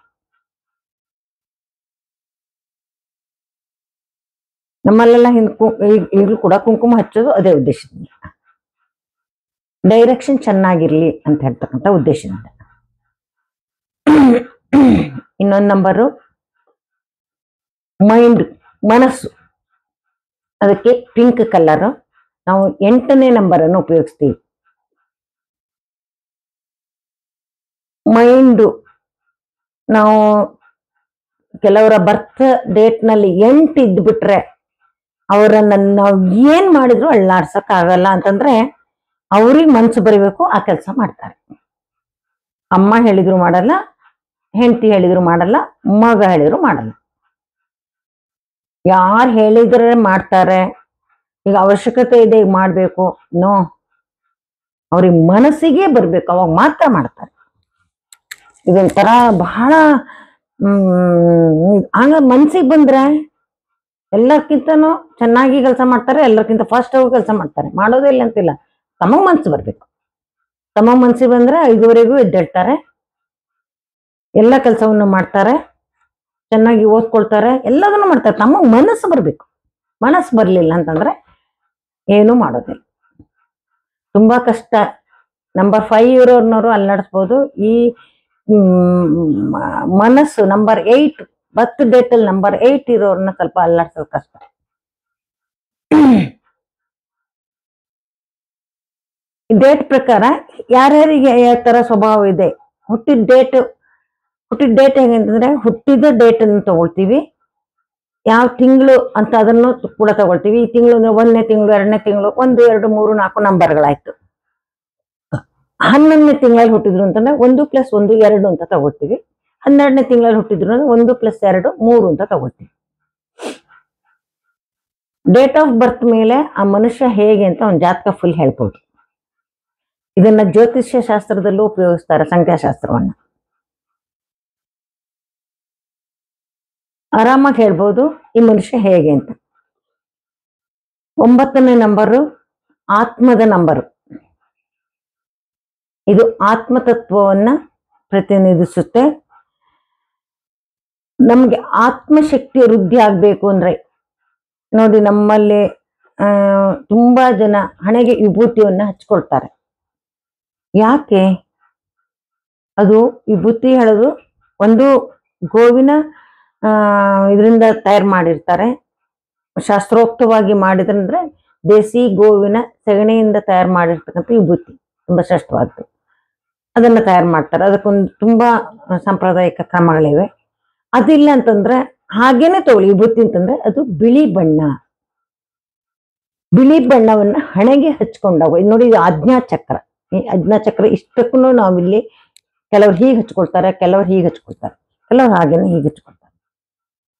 ನಮ್ಮಲ್ಲೆಲ್ಲ ಈಗಲೂ ಕೂಡ ಕುಂಕುಮ ಹಚ್ಚೋದು ಅದೇ ಉದ್ದೇಶದಿಂದ, ಡೈರೆಕ್ಷನ್ ಚೆನ್ನಾಗಿರ್ಲಿ ಅಂತ ಹೇಳ್ತಕ್ಕಂಥ ಉದ್ದೇಶದಿಂದ. ಇನ್ನೊಂದು ನಂಬರು ಮೈಂಡ್, ಮನಸ್ಸು, ಅದಕ್ಕೆ ಪಿಂಕ್ ಕಲರ್. ನಾವು 8ನೇ ನಂಬರನ್ನು ಉಪಯೋಗಿಸ್ತೀವಿ. ಮೈಂಡು, ನಾವು ಕೆಲವರ ಬರ್ತ್ ಡೇಟ್ ನಲ್ಲಿ 8 ಇದ್ಬಿಟ್ರೆ ಅವರನ್ನ ನಾವು ಏನ್ ಮಾಡಿದ್ರು ಅಳ್ಳಾಡ್ಸಕ್ ಆಗಲ್ಲ. ಅಂತಂದ್ರೆ ಅವ್ರಿಗೆ ಮನ್ಸು ಬರಿಬೇಕು, ಆ ಕೆಲಸ ಮಾಡ್ತಾರೆ. ಅಮ್ಮ ಹೇಳಿದ್ರು ಮಾಡಲ್ಲ, ಹೆಂಡತಿ ಹೇಳಿದ್ರು ಮಾಡಲ್ಲ, ಮಗ ಹೇಳಿದ್ರು ಮಾಡಲ್ಲ. ಯಾರು ಹೇಳಿದ್ರೆ ಮಾಡ್ತಾರೆ, ಈಗ ಅವಶ್ಯಕತೆ ಇದೆ ಈಗ ಮಾಡ್ಬೇಕು, ನೋ, ಅವ್ರಿಗೆ ಮನಸ್ಸಿಗೆ ಬರ್ಬೇಕು, ಅವಾಗ ಮಾತ್ರ ಮಾಡ್ತಾರೆ. ಇದೊಂಥರ ಬಹಳ ಹಂಗ ಮನ್ಸಿಗೆ ಬಂದ್ರೆ ಎಲ್ಲಕ್ಕಿಂತನೂ ಚೆನ್ನಾಗಿ ಕೆಲಸ ಮಾಡ್ತಾರೆ, ಎಲ್ಲಕ್ಕಿಂತ ಫಾಸ್ಟ್ ಆಗಿ ಕೆಲಸ ಮಾಡ್ತಾರೆ. ಮಾಡೋದೇ ಇಲ್ಲ ಅಂತಿಲ್ಲ, ತಮಗ್ ಮನ್ಸು ಬರ್ಬೇಕು. ತಮಗ್ ಮನ್ಸಿಗೆ ಬಂದ್ರೆ 5ವರೆಗೂ ಎದ್ದೇಳ್ತಾರೆ, ಎಲ್ಲ ಕೆಲಸವನ್ನು ಮಾಡ್ತಾರೆ, ಚೆನ್ನಾಗಿ ಓದ್ಕೊಳ್ತಾರೆ, ಎಲ್ಲದನ್ನು ಮಾಡ್ತಾರೆ. ತಮಗ್ ಮನಸ್ಸು ಬರ್ಬೇಕು. ಮನಸ್ಸು ಬರ್ಲಿಲ್ಲ ಅಂತಂದ್ರೆ ಏನೂ ಮಾಡೋದಿಲ್ಲ, ತುಂಬಾ ಕಷ್ಟ. ನಂಬರ್ 5 ಇರೋರ್ನವರು ಅಲ್ಲಾಡಿಸ್ಬೋದು. ಈ ಮನಸ್ಸು ನಂಬರ್ 8 ಬರ್ತ್ ಡೇಟ್ ಅಲ್ಲಿ ನಂಬರ್ 8 ಇರೋರ್ನ ಸ್ವಲ್ಪ ಅಲ್ಲಾಡ್ಸೋದು ಕಷ್ಟ. ಡೇಟ್ ಪ್ರಕಾರ ಯಾರ್ಯಾರಿಗೆ ಯಾವ ತರ ಸ್ವಭಾವ ಇದೆ, ಹುಟ್ಟಿದ ಡೇಟ್ ಹೇಗಂತಂದ್ರೆ ಹುಟ್ಟಿದ ಡೇಟ್ ಅನ್ನು ತಗೊಳ್ತೀವಿ, ಯಾವ ತಿಂಗಳು ಅಂತ ಅದನ್ನು ಕೂಡ ತಗೊಳ್ತೀವಿ. ಈ ತಿಂಗಳು ಅಂದ್ರೆ 1ನೇ ತಿಂಗಳು, 2ನೇ ತಿಂಗಳು, 1, 2, 3, 4 ನಂಬರ್ಗಳಾಯ್ತು. 11ನೇ ತಿಂಗಳಲ್ಲಿ ಹುಟ್ಟಿದ್ರು ಅಂತಂದ್ರೆ 1 + 1 2 ಅಂತ ತಗೊಳ್ತೀವಿ. 12ನೇ ತಿಂಗಳಲ್ಲಿ ಹುಟ್ಟಿದ್ರು ಅಂದ್ರೆ 1 + 2 3 ಅಂತ ತಗೊಳ್ತೀವಿ. ಡೇಟ್ ಆಫ್ ಬರ್ತ್ ಮೇಲೆ ಆ ಮನುಷ್ಯ ಹೇಗೆ ಅಂತ ಒಂದು ಜಾತಕ ಫುಲ್ ಹೇಳ್ಬೋದು. ಇದನ್ನ ಜ್ಯೋತಿಷ್ಯ ಶಾಸ್ತ್ರದಲ್ಲೂ ಉಪಯೋಗಿಸ್ತಾರೆ, ಸಂಖ್ಯಾಶಾಸ್ತ್ರವನ್ನ ಆರಾಮಾಗಿ ಹೇಳ್ಬೋದು ಈ ಮನುಷ್ಯ ಹೇಗೆ ಅಂತ. 9ನೇ ನಂಬರು ಆತ್ಮದ ನಂಬರು. ಇದು ಆತ್ಮತತ್ವವನ್ನ ಪ್ರತಿನಿಧಿಸುತ್ತೆ. ನಮ್ಗೆ ಆತ್ಮಶಕ್ತಿ ವೃದ್ಧಿ ಆಗ್ಬೇಕು ಅಂದ್ರೆ ನೋಡಿ, ನಮ್ಮಲ್ಲಿ ತುಂಬಾ ಜನ ಹಣೆಗೆ ವಿಭೂತಿಯನ್ನ ಹಚ್ಕೊಳ್ತಾರೆ. ಯಾಕೆ? ಅದು ವಿಭೂತಿ ಹೇಳೋದು ಒಂದು ಗೋವಿನ ಇದರಿಂದ ತಯಾರು ಮಾಡಿರ್ತಾರೆ. ಶಾಸ್ತ್ರೋಕ್ತವಾಗಿ ಮಾಡಿದ್ರಂದ್ರೆ ದೇಸಿ ಗೋವಿನ ಸಗಣಿಯಿಂದ ತಯಾರು ಮಾಡಿರ್ತಕ್ಕಂಥ ವಿಭೂತಿ ತುಂಬಾ ಶ್ರೇಷ್ಠವಾದ್ದು. ಅದನ್ನ ತಯಾರು ಮಾಡ್ತಾರೆ. ಅದಕ್ಕೊಂದು ತುಂಬಾ ಸಾಂಪ್ರದಾಯಿಕ ಕ್ರಮಗಳಿವೆ. ಅದಿಲ್ಲ ಅಂತಂದ್ರೆ ಹಾಗೇನೆ ತಗೊಳ್ಳಿ. ವಿಭೂತಿ ಅಂತಂದ್ರೆ ಅದು ಬಿಳಿ ಬಣ್ಣ. ಬಿಳಿ ಬಣ್ಣವನ್ನ ಹಣೆಗೆ ಹಚ್ಕೊಂಡಾಗ ನೋಡಿ, ಇದು ಆಜ್ಞಾಚಕ್ರ. ಈ ಆಜ್ಞಾಚಕ್ರ ಇಷ್ಟಕ್ಕೂ ನಾವಿಲ್ಲಿ ಕೆಲವ್ರು ಹೀಗೆ ಹಚ್ಕೊಳ್ತಾರೆ, ಕೆಲವ್ರು ಹೀಗೆ ಹಚ್ಕೊಳ್ತಾರೆ, ಕೆಲವ್ರು ಹಾಗೇನೆ ಹೀಗೆ ಹಚ್ಕೊಳ್ತಾರೆ.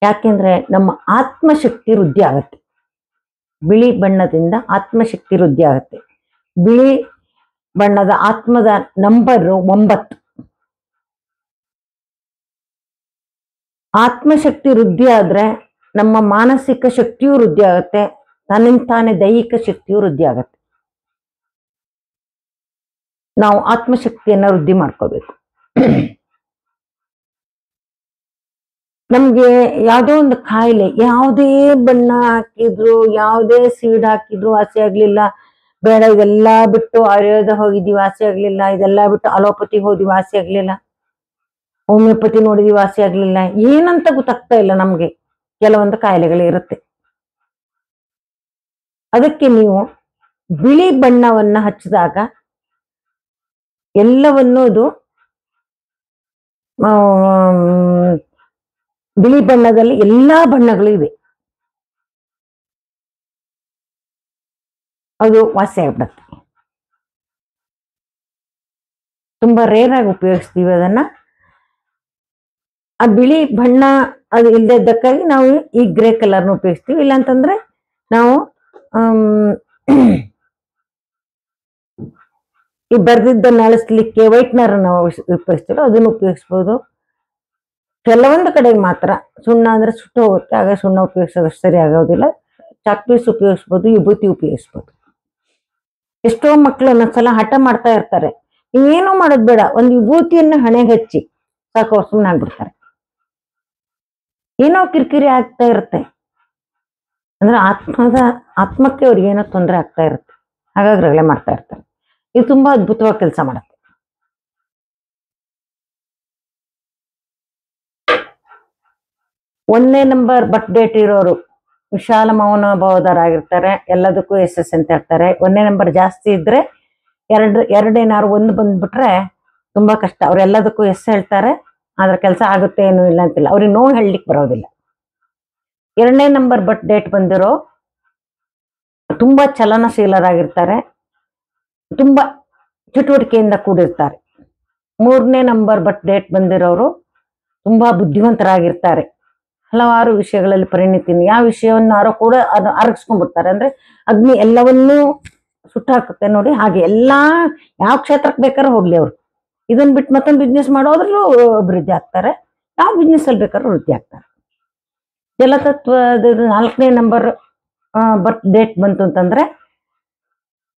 ಯಾಕೆಂದ್ರೆ ನಮ್ಮ ಆತ್ಮಶಕ್ತಿ ವೃದ್ಧಿ ಆಗತ್ತೆ. ಬಿಳಿ ಬಣ್ಣದಿಂದ ಆತ್ಮಶಕ್ತಿ ವೃದ್ಧಿ ಆಗತ್ತೆ. ಬಿಳಿ ಬಣ್ಣದ ಆತ್ಮದ ನಂಬರ್ 9. ಆತ್ಮಶಕ್ತಿ ವೃದ್ಧಿ ಆದ್ರೆ ನಮ್ಮ ಮಾನಸಿಕ ಶಕ್ತಿಯೂ ವೃದ್ಧಿ ಆಗತ್ತೆ, ತನ್ನಿಂತಾನೆ ದೈಹಿಕ ಶಕ್ತಿಯೂ ವೃದ್ಧಿ ಆಗತ್ತೆ. ನಾವು ಆತ್ಮಶಕ್ತಿಯನ್ನ ವೃದ್ಧಿ ಮಾಡ್ಕೋಬೇಕು. ನಮ್ಗೆ ಯಾವುದೋ ಒಂದು ಕಾಯಿಲೆ, ಯಾವುದೇ ಬಣ್ಣ ಹಾಕಿದ್ರು, ಯಾವುದೇ ಸೀಡ್ ಹಾಕಿದ್ರು ವಾಸಿ ಆಗ್ಲಿಲ್ಲ, ಬೇಡ ಇದೆಲ್ಲ ಬಿಟ್ಟು ಆಯುರ್ವೇದ ಹೋಗಿದ್ವಿ ವಾಸಿ ಆಗ್ಲಿಲ್ಲ, ಇದೆಲ್ಲ ಬಿಟ್ಟು ಅಲೋಪತಿ ಹೋದ್ವಿ ವಾಸಿ ಆಗ್ಲಿಲ್ಲ, ಹೋಮಿಯೋಪತಿ ನೋಡಿದ್ವಿ ವಾಸಿ ಆಗ್ಲಿಲ್ಲ, ಏನಂತ ಗೊತ್ತಾಗ್ತಾ ಇಲ್ಲ ನಮ್ಗೆ. ಕೆಲವೊಂದು ಕಾಯಿಲೆಗಳು ಇರುತ್ತೆ. ಅದಕ್ಕೆ ನೀವು ಬಿಳಿ ಬಣ್ಣವನ್ನ ಹಚ್ಚಿದಾಗ ಎಲ್ಲವನ್ನೂ ಅದು ಬಿಳಿ ಬಣ್ಣದಲ್ಲಿ ಎಲ್ಲಾ ಬಣ್ಣಗಳು ಇವೆ, ಅದು ವಾಸಿ ಆಗ್ಬಿಡತ್ತೆ. ತುಂಬಾ ರೇರ್ ಆಗಿ ಉಪಯೋಗಿಸ್ತೀವಿ ಅದನ್ನ. ಆ ಬಿಳಿ ಬಣ್ಣ ಅದು ಇಲ್ಲದಕ್ಕಾಗಿ ನಾವು ಈ ಗ್ರೇ ಕಲರ್ನ ಉಪಯೋಗಿಸ್ತೀವಿ. ಇಲ್ಲಾಂತಂದ್ರೆ ನಾವು ಈ ಬರ್ದಿದ್ದನ್ನ ಅಳಿಸ್ಲಿಕ್ಕೆ ವೈಟ್ನರ್ ನಾವು ಉಪಯೋಗಿಸ್ತೀವಿ, ಅದನ್ನು ಉಪಯೋಗಿಸ್ಬೋದು. ಕೆಲವೊಂದು ಕಡೆಗೆ ಮಾತ್ರ ಸುಣ್ಣ ಅಂದ್ರೆ ಸುಟ್ಟು ಹೋಗುತ್ತೆ, ಆಗ ಸುಣ್ಣ ಉಪಯೋಗಿಸೋದು ಸರಿ ಆಗೋದಿಲ್ಲ. ಚಾಕ್ ಪೀಸ್ ಉಪಯೋಗಿಸ್ಬೋದು, ವಿಭೂತಿ ಉಪಯೋಗಿಸ್ಬೋದು. ಎಷ್ಟೋ ಮಕ್ಕಳು ಒಂದೊಂದ್ಸಲ ಹಠ ಮಾಡ್ತಾ ಇರ್ತಾರೆ, ನೀವೇನೋ ಮಾಡೋದ್ ಬೇಡ, ಒಂದು ವಿಭೂತಿಯನ್ನ ಹಣೆಗೆ ಹಚ್ಚಿ ಸಾಕು, ಸುಮ್ಮನೆ ಆಗ್ಬಿಡ್ತಾರೆ. ಏನೋ ಕಿರಿಕಿರಿ ಆಗ್ತಾ ಇರುತ್ತೆ ಅಂದ್ರೆ ಆತ್ಮಕ್ಕೆ ಅವ್ರಿಗೆ ಏನೋ ತೊಂದರೆ ಆಗ್ತಾ ಇರುತ್ತೆ, ಹಾಗಾಗಿ ರಗಳೆ ಮಾಡ್ತಾ ಇರ್ತಾರೆ. ಇದು ತುಂಬಾ ಅದ್ಭುತವಾಗಿ ಕೆಲಸ ಮಾಡುತ್ತೆ. ಒಂದನೇ ನಂಬರ್ ಬರ್ತ್ ಡೇಟ್ ಇರೋರು ವಿಶಾಲ ಮೌನಭಾವದರಾಗಿರ್ತಾರೆ, ಎಲ್ಲದಕ್ಕೂ ಎಸ್ ಅಂತ ಹೇಳ್ತಾರೆ. 1ನೇ ನಂಬರ್ ಜಾಸ್ತಿ ಇದ್ರೆ ಎರಡೇನಾರು 1 ಬಂದ್ಬಿಟ್ರೆ ತುಂಬಾ ಕಷ್ಟ. ಅವ್ರೆಲ್ಲದಕ್ಕೂ ಎಸ್ ಹೇಳ್ತಾರೆ, ಆದ್ರೆ ಕೆಲಸ ಆಗುತ್ತೆ ಏನೂ ಇಲ್ಲ ಅಂತಿಲ್ಲ, ಅವ್ರಿಗೆ ನೋವು ಹೇಳಲಿಕ್ಕೆ ಬರೋದಿಲ್ಲ. 2ನೇ ನಂಬರ್ ಬರ್ತ್ ಡೇಟ್ ಬಂದಿರೋ ತುಂಬಾ ಚಲನಶೀಲರಾಗಿರ್ತಾರೆ, ತುಂಬಾ ಚಟುವಟಿಕೆಯಿಂದ ಕೂಡಿರ್ತಾರೆ. 3ನೇ ನಂಬರ್ ಬರ್ತ್ ಡೇಟ್ ಬಂದಿರೋರು ತುಂಬಾ ಬುದ್ಧಿವಂತರಾಗಿರ್ತಾರೆ, ಹಲವಾರು ವಿಷಯಗಳಲ್ಲಿ ಪರಿಣಿತಿನಿ. ಯಾವ ವಿಷಯವನ್ನಾರೋ ಕೂಡ ಅರಗಿಸ್ಕೊಂಡ್ಬಿಡ್ತಾರೆ. ಅಂದ್ರೆ ಅಗ್ನಿ ಎಲ್ಲವನ್ನೂ ಸುಟ್ಟಾಕುತ್ತೆ ನೋಡಿ, ಹಾಗೆ ಎಲ್ಲಾ ಯಾವ ಕ್ಷೇತ್ರಕ್ಕೆ ಬೇಕಾದ್ರೂ ಹೋಗ್ಲಿ, ಅವ್ರು ಇದನ್ನ ಬಿಟ್ಟು ಮತ್ತೊಂದು ಬಿಸ್ನೆಸ್ ಮಾಡೋದ್ರಲ್ಲೂ ಅಭಿವೃದ್ಧಿ ಆಗ್ತಾರೆ, ಯಾವ ಬಿಸ್ನೆಸ್ ಅಲ್ಲಿ ಬೇಕಾದ್ರೂ ವೃದ್ಧಿ ಆಗ್ತಾರೆ. ಜಲತತ್ವದ 4ನೇ ನಂಬರ್ ಬರ್ತ್ ಡೇಟ್ ಬಂತು ಅಂತಂದ್ರೆ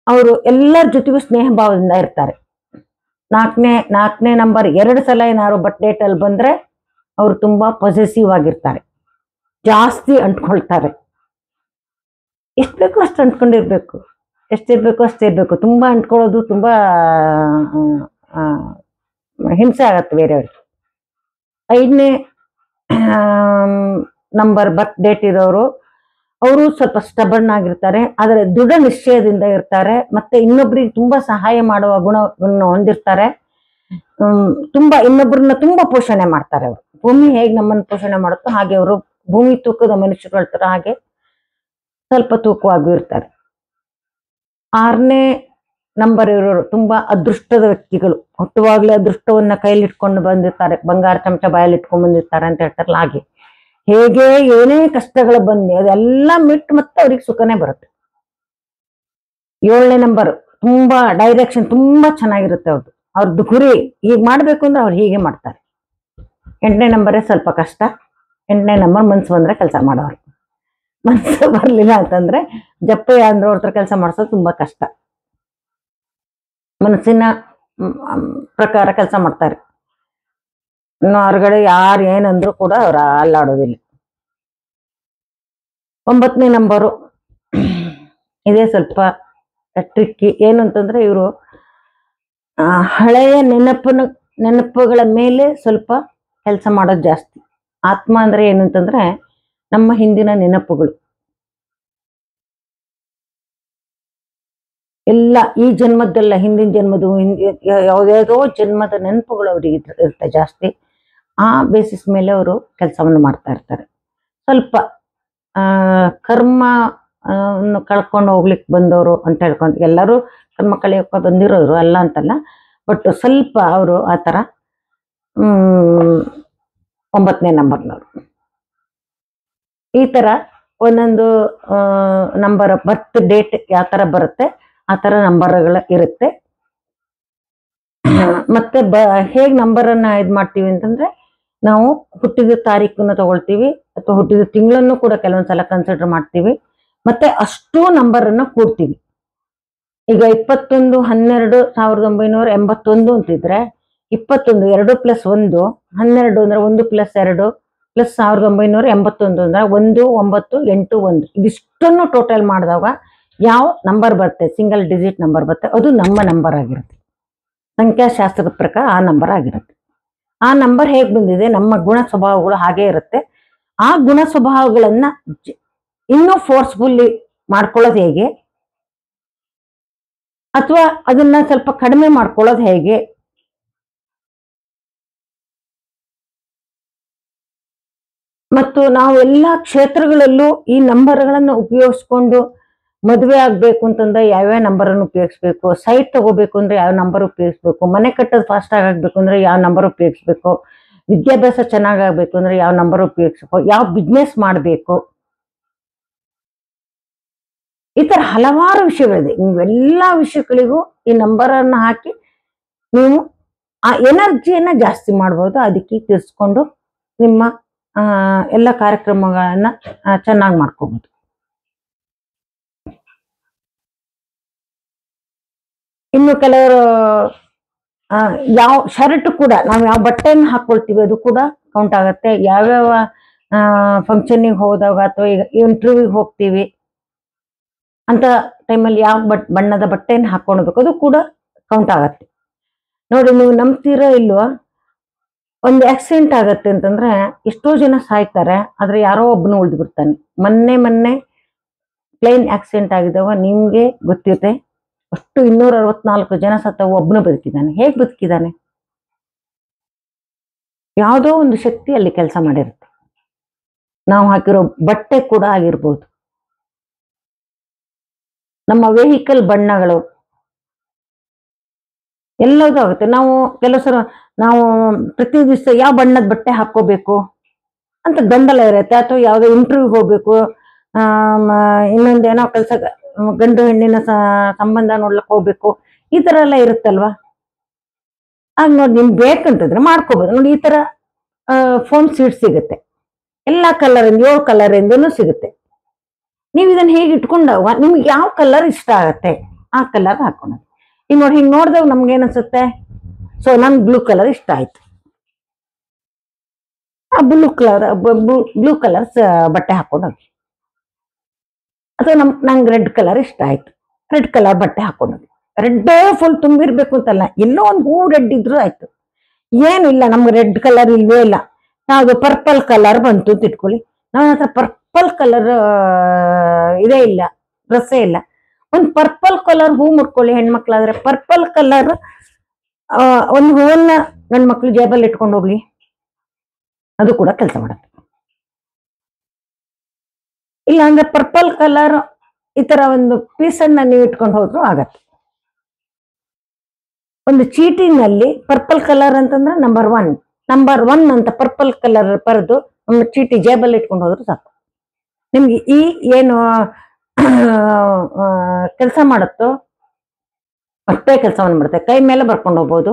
ಅವರು ಎಲ್ಲರ ಜೊತೆಗೂ ಸ್ನೇಹ ಭಾವದಿಂದ ಇರ್ತಾರೆ. 4ನೇ ನಂಬರ್ 2 ಸಲ ಏನಾದ್ರು ಬರ್ತ್ ಡೇಟ್ ಅಲ್ಲಿ ಬಂದ್ರೆ ಅವ್ರು ತುಂಬಾ ಪೊಸೆಸಿವ್ ಆಗಿರ್ತಾರೆ, ಜಾಸ್ತಿ ಅಂಟ್ಕೊಳ್ತಾರೆ. ಎಷ್ಟು ಬೇಕೋ ಅಷ್ಟು ಅಂಟ್ಕೊಂಡಿರ್ಬೇಕು. ಎಷ್ಟಿರ್ಬೇಕು ಅಷ್ಟಿರ್ಬೇಕು. ತುಂಬಾ ಅಂಟ್ಕೊಳ್ಳೋದು ತುಂಬಾ ಹಿಂಸೆ ಆಗತ್ತೆ ಬೇರೆಯವ್ರಿಗೆ. 5ನೇ ನಂಬರ್ ಬರ್ತ್ ಡೇಟ್ ಇರೋರು, ಅವರು ಸ್ವಲ್ಪ ಸ್ಟಬರ್ನ್ ಆಗಿರ್ತಾರೆ, ಆದರೆ ದೃಢ ನಿಶ್ಚಯದಿಂದ ಇರ್ತಾರೆ, ಮತ್ತೆ ಇನ್ನೊಬ್ರಿಗೆ ತುಂಬಾ ಸಹಾಯ ಮಾಡುವ ಗುಣವನ್ನು ಹೊಂದಿರ್ತಾರೆ. ತುಂಬಾ ಇನ್ನೊಬ್ಬರನ್ನ ತುಂಬಾ ಪೋಷಣೆ ಮಾಡ್ತಾರೆ ಅವರು. ಭೂಮಿ ಹೇಗೆ ನಮ್ಮನ್ನು ಪೋಷಣೆ ಮಾಡುತ್ತೋ ಹಾಗೆ ಅವರು ಭೂಮಿ ತೂಕದ ಮನುಷ್ಯರು ಹೇಳ್ತಾರೆ, ಹಾಗೆ ಸ್ವಲ್ಪ ತೂಕವಾಗಿ ಇರ್ತಾರೆ. 6ನೇ ನಂಬರ್ ಇರೋರು ತುಂಬಾ ಅದೃಷ್ಟದ ವ್ಯಕ್ತಿಗಳು. ಹುಟ್ಟುವಾಗ್ಲೇ ಅದೃಷ್ಟವನ್ನ ಕೈಲಿ ಇಟ್ಕೊಂಡು ಬಂದಿರ್ತಾರೆ, ಬಂಗಾರ ಚಮಚ ಬಾಯಲ್ಲಿ ಇಟ್ಕೊಂಡ್ ಬಂದಿರ್ತಾರೆ ಅಂತ ಹೇಳ್ತಾರಲ್ಲ ಹಾಗೆ. ಹೇಗೆ ಏನೇ ಕಷ್ಟಗಳು ಬಂದಿ ಅದೆಲ್ಲ ಮಿಟ್ಟು ಮತ್ತೆ ಅವ್ರಿಗೆ ಸುಖನೇ ಬರುತ್ತೆ. 7ನೇ ನಂಬರ್ ತುಂಬಾ ಡೈರೆಕ್ಷನ್ ತುಂಬಾ ಚೆನ್ನಾಗಿರುತ್ತೆ ಅವ್ರದ್ದು ಗುರಿ ಹೀಗೆ ಮಾಡ್ಬೇಕು ಅಂದ್ರೆ ಅವ್ರು ಹೀಗೆ ಮಾಡ್ತಾರೆ. 8ನೇ ನಂಬರೇ ಸ್ವಲ್ಪ ಕಷ್ಟ. 8ನೇ ನಂಬರ್ ಮನ್ಸು ಬಂದ್ರೆ ಕೆಲಸ ಮಾಡೋರು. ಮನ್ಸು ಬರ್ಲಿಲ್ಲ ಅಂತಂದ್ರೆ ಜಪ್ಪೆ ಅಂದ್ರೆ ಅವ್ರ ಹತ್ರ ಕೆಲಸ ಮಾಡಿಸೋದು ತುಂಬಾ ಕಷ್ಟ. ಮನಸ್ಸಿನ ಪ್ರಕಾರ ಕೆಲಸ ಮಾಡ್ತಾರೆ. ಇನ್ನು ಹೊರಗಡೆ ಯಾರು ಏನಂದ್ರು ಕೂಡ ಅವ್ರ ಅಲ್ಲಾಡೋದಿಲ್ಲ. 9ನೇ ನಂಬರು ಇದೇ ಸ್ವಲ್ಪ ಟ್ರಿಕ್ಕಿ. ಏನು ಅಂತಂದ್ರೆ ಇವರು ಹಳೆಯ ನೆನಪುಗಳ ಮೇಲೆ ಸ್ವಲ್ಪ ಕೆಲಸ ಮಾಡೋದು ಜಾಸ್ತಿ. ಆತ್ಮ ಅಂದ್ರೆ ಏನು ಅಂತಂದ್ರೆ ನಮ್ಮ ಹಿಂದಿನ ನೆನಪುಗಳು ಎಲ್ಲ, ಈ ಜನ್ಮದ್ದೆಲ್ಲ ಹಿಂದಿನ ಜನ್ಮದು ಯಾವುದ್ಯಾವುದೋ ಜನ್ಮದ ನೆನಪುಗಳು ಅವ್ರಿಗೆ ಇರುತ್ತೆ ಜಾಸ್ತಿ. ಆ ಬೇಸಿಸ್ ಮೇಲೆ ಅವರು ಕೆಲಸವನ್ನು ಮಾಡ್ತಾ ಇರ್ತಾರೆ. ಸ್ವಲ್ಪ ಕರ್ಮ ಕಳ್ಕೊಂಡು ಹೋಗ್ಲಿಕ್ಕೆ ಬಂದವರು ಅಂತ ಹೇಳ್ಕೊಂಡು, ಎಲ್ಲರೂ ಕರ್ಮ ಕಳೆಯೋಕೆ ಬಂದಿರೋರು ಅಲ್ಲ ಅಂತಲ್ಲ, ಬಟ್ ಸ್ವಲ್ಪ ಅವರು ಆ ಥರ 9ನೇ ನಂಬರ್ನವರು. ಈ ತರ ಒಂದೊಂದು ನಂಬರ್ ಬರ್ತ್ ಡೇಟ್ ಯಾವ ತರ ಬರುತ್ತೆ ಆ ತರ ನಂಬರ್ಗಳು ಇರುತ್ತೆ. ಮತ್ತೆ ಹೇಗ್ ನಂಬರನ್ನ ಇದು ಮಾಡ್ತೀವಿ ಅಂತಂದ್ರೆ, ನಾವು ಹುಟ್ಟಿದ ತಾರೀಕನ್ನು ತಗೊಳ್ತೀವಿ ಅಥವಾ ಹುಟ್ಟಿದ ತಿಂಗಳನ್ನು ಕೂಡ ಕೆಲವೊಂದ್ಸಲ ಕನ್ಸಿಡರ್ ಮಾಡ್ತೀವಿ. ಮತ್ತೆ ಅಷ್ಟು ನಂಬರನ್ನು ಕೂಡ್ತೀವಿ. ಈಗ 21/12/1981 ಅಂತಿದ್ರೆ 21 2 + 1 12 ಅಂದ್ರೆ 1 + 2 + 1981 ಅಂದ್ರೆ 1 9 8 1. ಇದಿಷ್ಟನ್ನು ಟೋಟಲ್ ಮಾಡಿದಾಗ ಯಾವ ನಂಬರ್ ಬರುತ್ತೆ, ಸಿಂಗಲ್ ಡಿಜಿಟ್ ನಂಬರ್ ಬರುತ್ತೆ, ಅದು ನಮ್ಮ ನಂಬರ್ ಆಗಿರುತ್ತೆ. ಸಂಖ್ಯಾಶಾಸ್ತ್ರದ ಪ್ರಕಾರ ಆ ನಂಬರ್ ಆಗಿರುತ್ತೆ. ಆ ನಂಬರ್ ಹೇಗ್ ಬಂದಿದೆ, ನಮ್ಮ ಗುಣ ಸ್ವಭಾವಗಳು ಹಾಗೆ ಇರುತ್ತೆ. ಆ ಗುಣ ಸ್ವಭಾವಗಳನ್ನ ಇನ್ನೂ ಫೋರ್ಸ್ಫುಲ್ಲಿ ಮಾಡ್ಕೊಳ್ಳೋದು ಹೇಗೆ, ಅಥವಾ ಅದನ್ನ ಸ್ವಲ್ಪ ಕಡಿಮೆ ಮಾಡ್ಕೊಳ್ಳೋದು ಹೇಗೆ, ಮತ್ತು ನಾವು ಎಲ್ಲಾ ಕ್ಷೇತ್ರಗಳಲ್ಲೂ ಈ ನಂಬರ್ಗಳನ್ನು ಉಪಯೋಗಿಸ್ಕೊಂಡು ಮದುವೆ ಆಗ್ಬೇಕು ಅಂತಂದ್ರೆ ಯಾವ್ಯಾವ ನಂಬರನ್ನು ಉಪಯೋಗಿಸ್ಬೇಕು, ಸೈಟ್ ತಗೋಬೇಕು ಅಂದ್ರೆ ಯಾವ ನಂಬರ್ ಉಪಯೋಗಿಸ್ಬೇಕು, ಮನೆ ಕಟ್ಟೋದು ಫಾಸ್ಟ್ ಆಗ್ಬೇಕು ಅಂದ್ರೆ ಯಾವ ನಂಬರ್ ಉಪಯೋಗಿಸ್ಬೇಕು, ವಿದ್ಯಾಭ್ಯಾಸ ಚೆನ್ನಾಗಾಗ್ಬೇಕು ಅಂದ್ರೆ ಯಾವ ನಂಬರ್ ಉಪಯೋಗಿಸ್ಬೇಕು, ಯಾವ ಬಿಸ್ನೆಸ್ ಮಾಡಬೇಕು, ಈ ತರ ಹಲವಾರು ವಿಷಯಗಳಿದೆ. ನೀವೆಲ್ಲಾ ವಿಷಯಗಳಿಗೂ ಈ ನಂಬರನ್ನು ಹಾಕಿ ನೀವು ಆ ಎನರ್ಜಿಯನ್ನ ಜಾಸ್ತಿ ಮಾಡ್ಬೋದು. ಅದಕ್ಕೆ ತಿಳಿಸ್ಕೊಂಡು ನಿಮ್ಮ ಎಲ್ಲ ಕಾರ್ಯಕ್ರಮಗಳನ್ನ ಚೆನ್ನಾಗಿ ಮಾಡ್ಕೋಬಹುದು. ಇನ್ನು ಕೆಲವರು ಯಾವ ಶರ್ಟ್ ಕೂಡ ನಾವು ಯಾವ ಬಟ್ಟೆಯನ್ನು ಹಾಕೊಳ್ತೀವಿ ಅದು ಕೂಡ ಕೌಂಟ್ ಆಗತ್ತೆ. ಯಾವ್ಯಾವ ಫಂಕ್ಷನ್ಗೆ ಹೋದಾಗ ಅಥವಾ ಈಗ ಇಂಟರ್ವ್ಯೂಗೆ ಹೋಗ್ತೀವಿ ಅಂತ ಟೈಮಲ್ಲಿ ಯಾವ ಬಣ್ಣದ ಬಟ್ಟೆಯನ್ನು ಹಾಕೊಳ್ಬೇಕು ಅದು ಕೂಡ ಕೌಂಟ್ ಆಗತ್ತೆ. ನೋಡಿ, ನೀವು ನಂಬ್ತೀರಾ ಇಲ್ವಾ, ಒಂದು ಆಕ್ಸಿಡೆಂಟ್ ಆಗತ್ತೆ ಅಂತಂದ್ರೆ ಎಷ್ಟೋ ಜನ ಸಾಯ್ತಾರೆ, ಆದ್ರೆ ಯಾರೋ ಒಬ್ಬನು ಉಳಿದು ಬಿಡ್ತಾನೆ. ಮೊನ್ನೆ ಪ್ಲೇನ್ ಆಕ್ಸಿಡೆಂಟ್ ಆಗಿದವ, ನಿಮ್ಗೆ ಗೊತ್ತಿರುತ್ತೆ, ಅಷ್ಟು 264 ಜನ ಸತ್ತವ, ಒಬ್ಬನು ಬದುಕಿದ್ದಾನೆ. ಹೇಗ್ ಬದುಕಿದ್ದಾನೆ? ಯಾವುದೋ ಒಂದು ಶಕ್ತಿ ಅಲ್ಲಿ ಕೆಲಸ ಮಾಡಿರುತ್ತೆ. ನಾವು ಹಾಕಿರೋ ಬಟ್ಟೆ ಕೂಡ ಆಗಿರ್ಬೋದು, ನಮ್ಮ ವೆಹಿಕಲ್ ಬಣ್ಣಗಳು ಎಲ್ಲದೂ ಆಗುತ್ತೆ. ನಾವು ಕೆಲವು ಸಲ ನಾವು ಪ್ರತಿ ದಿವಸ ಯಾವ ಬಣ್ಣದ ಬಟ್ಟೆ ಹಾಕೋಬೇಕು ಅಂತ ಗೊಂದಲ ಇರುತ್ತೆ. ಅಥವಾ ಯಾವುದೋ ಇಂಟರ್ವ್ಯೂಗೆ ಹೋಗ್ಬೇಕು, ಇನ್ನೊಂದೇನೋ ಕೆಲಸ, ಗಂಡು ಹೆಣ್ಣಿನ ಸಂಬಂಧ ನೋಡ್ಲಕ್ ಹೋಗ್ಬೇಕು, ಈ ತರ ಎಲ್ಲ ಇರುತ್ತಲ್ವಾ. ಆಗ ನೋಡಿ, ನಿಮ್ಗೆ ಬೇಕಂತಂದ್ರೆ ಮಾಡ್ಕೋಬಹುದು. ನೋಡಿ, ಈ ತರ ಫೋನ್ ಸೀಟ್ ಸಿಗುತ್ತೆ, ಎಲ್ಲಾ ಕಲರಿಂದ 7 ಕಲರಿಂದನೂ ಸಿಗುತ್ತೆ. ನೀವು ಇದನ್ನ ಹೇಗೆ ಇಟ್ಕೊಂಡಾಗ ನಿಮ್ಗೆ ಯಾವ ಕಲರ್ ಇಷ್ಟ ಆಗತ್ತೆ ಆ ಕಲರ್ ಹಾಕೊಳ್ಳೋದು. ಈಗ ನೋಡಿ, ಹಿಂಗ್ ನೋಡಿದಾಗ ನಮ್ಗೆ ಏನ್ಸುತ್ತೆ, ಸೊ ನನ್ ಬ್ಲೂ ಕಲರ್ ಇಷ್ಟ ಆಯ್ತು, ಆ ಬ್ಲೂ ಕಲರ್ ಬಟ್ಟೆ ಹಾಕೊಂಡೋಗಿ. ಅಥವಾ ನಂಗೆ ರೆಡ್ ಕಲರ್ ಇಷ್ಟ ಆಯ್ತು, ರೆಡ್ ಕಲರ್ ಬಟ್ಟೆ ಹಾಕೊಂಡೋಗಿ. ರೆಡ್ಡೇ ಫುಲ್ ತುಂಬಿರ್ಬೇಕು ಅಂತಲ್ಲ, ಎಲ್ಲೋ ಒಂದು ಹೂ ರೆಡ್ ಇದ್ರು ಆಯ್ತು. ಏನಿಲ್ಲ, ನಮ್ಗೆ ರೆಡ್ ಕಲರ್ ಇಲ್ವೇ ಇಲ್ಲ, ಯಾವ್ದು ಪರ್ಪಲ್ ಕಲರ್ ಬಂತು ಅಂತ ಇಟ್ಕೊಳ್ಳಿ. ನನ್ನ ಹತ್ರ ಪರ್ಪಲ್ ಕಲರ್ ಇದೇ ಇಲ್ಲ, ಡ್ರೆಸ್ಸೇ ಇಲ್ಲ. ಒಂದು ಪರ್ಪಲ್ ಕಲರ್ ಹೂ ಮುಟ್ಕೊಳ್ಳಿ ಹೆಣ್ಮಕ್ಳಾದ್ರೆ. ಪರ್ಪಲ್ ಕಲರ್ ಒಂದು ಹೂವನ್ನ ಗಂಡ್ ಮಕ್ಳು ಜೇಬಲ್ಲಿ ಇಟ್ಕೊಂಡು ಹೋಗ್ಲಿ, ಅದು ಕೂಡ ಕೆಲಸ ಮಾಡುತ್ತೆ. ಇಲ್ಲ ಅಂದ್ರೆ ಪರ್ಪಲ್ ಕಲರ್ ಈ ತರ ಒಂದು ಪೀಸನ್ನ ನೀವು ಇಟ್ಕೊಂಡು ಹೋದ್ರು ಆಗತ್ತೆ. ಒಂದು ಚೀಟಿನಲ್ಲಿ ಪರ್ಪಲ್ ಕಲರ್ ಅಂತಂದ್ರೆ ನಂಬರ್ ಒನ್ ಅಂತ ಪರ್ಪಲ್ ಕಲರ್ ಬರೆದು ನಮ್ಮ ಚೀಟಿ ಜೇಬಲ್ಲಿ ಇಟ್ಕೊಂಡು ಹೋದ್ರು ಸಾಕು. ನಿಮ್ಗೆ ಈ ಏನು ಕೆಲಸ ಮಾಡುತ್ತೋ ಅಷ್ಟೇ ಕೆಲಸವನ್ನು ಮಾಡುತ್ತೆ. ಕೈ ಮೇಲೆ ಬರ್ಕೊಂಡು ಹೋಗ್ಬೋದು,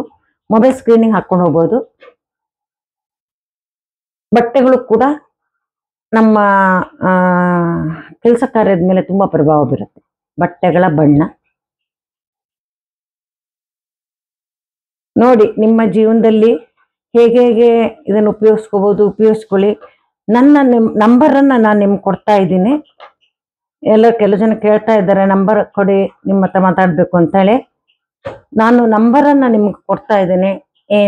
ಮೊಬೈಲ್ ಸ್ಕ್ರೀನಿಂಗ್ ಹಾಕೊಂಡು ಹೋಗ್ಬೋದು. ಬಟ್ಟೆಗಳು ಕೂಡ ನಮ್ಮ ಕೆಲಸ ಕಾರ್ಯದ ಮೇಲೆ ತುಂಬಾ ಪ್ರಭಾವ ಬೀರುತ್ತೆ. ಬಟ್ಟೆಗಳ ಬಣ್ಣ ನೋಡಿ, ನಿಮ್ಮ ಜೀವನದಲ್ಲಿ ಹೇಗೆ ಇದನ್ನು ಉಪಯೋಗಿಸ್ಕೋಬಹುದು, ಉಪಯೋಗಿಸ್ಕೊಳ್ಳಿ. ನನ್ನ ನಂಬರನ್ನ ನಾನು ನಿಮ್ಗೆ ಕೊಡ್ತಾ ಇದ್ದೀನಿ. ಕೆಲವು ಜನ ಕೇಳ್ತಾ ಇದ್ದಾರೆ ನಂಬರ್ ಕೊಡಿ, ನಿಮ್ಮ ಹತ್ರ ಮಾತಾಡ್ಬೇಕು ಅಂತ ಹೇಳಿ. ನಾನು ನಂಬರನ್ನ ನಿಮ್ಗೆ ಕೊಡ್ತಾ ಇದ್ದೀನಿ.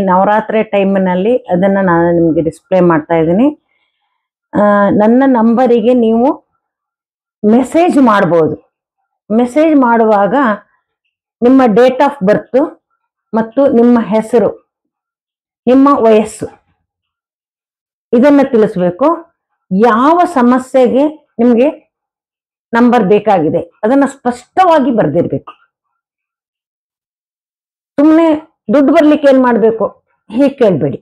ನವರಾತ್ರಿ ಟೈಮಿನಲ್ಲಿ ಅದನ್ನ ನಾನು ನಿಮ್ಗೆ ಡಿಸ್ಪ್ಲೇ ಮಾಡ್ತಾ ಇದ್ದೀನಿ. ನನ್ನ ನಂಬರಿಗೆ ನೀವು ಮೆಸೇಜ್ ಮಾಡ್ಬೋದು. ಮೆಸೇಜ್ ಮಾಡುವಾಗ ನಿಮ್ಮ ಡೇಟ್ ಆಫ್ ಬರ್ತ್ ಮತ್ತು ನಿಮ್ಮ ಹೆಸರು, ನಿಮ್ಮ ವಯಸ್ಸು ಇದನ್ನ ತಿಳಿಸ್ಬೇಕು. ಯಾವ ಸಮಸ್ಯೆಗೆ ನಿಮ್ಗೆ ನಂಬರ್ ಬೇಕಾಗಿದೆ ಅದನ್ನ ಸ್ಪಷ್ಟವಾಗಿ ಬರ್ದಿರ್ಬೇಕು. ಸುಮ್ಮನೆ ದುಡ್ಡು ಬರ್ಲಿಕ್ಕೆ ಏನ್ ಮಾಡ್ಬೇಕು ಹೀಗೆ ಕೇಳ್ಬೇಡಿ.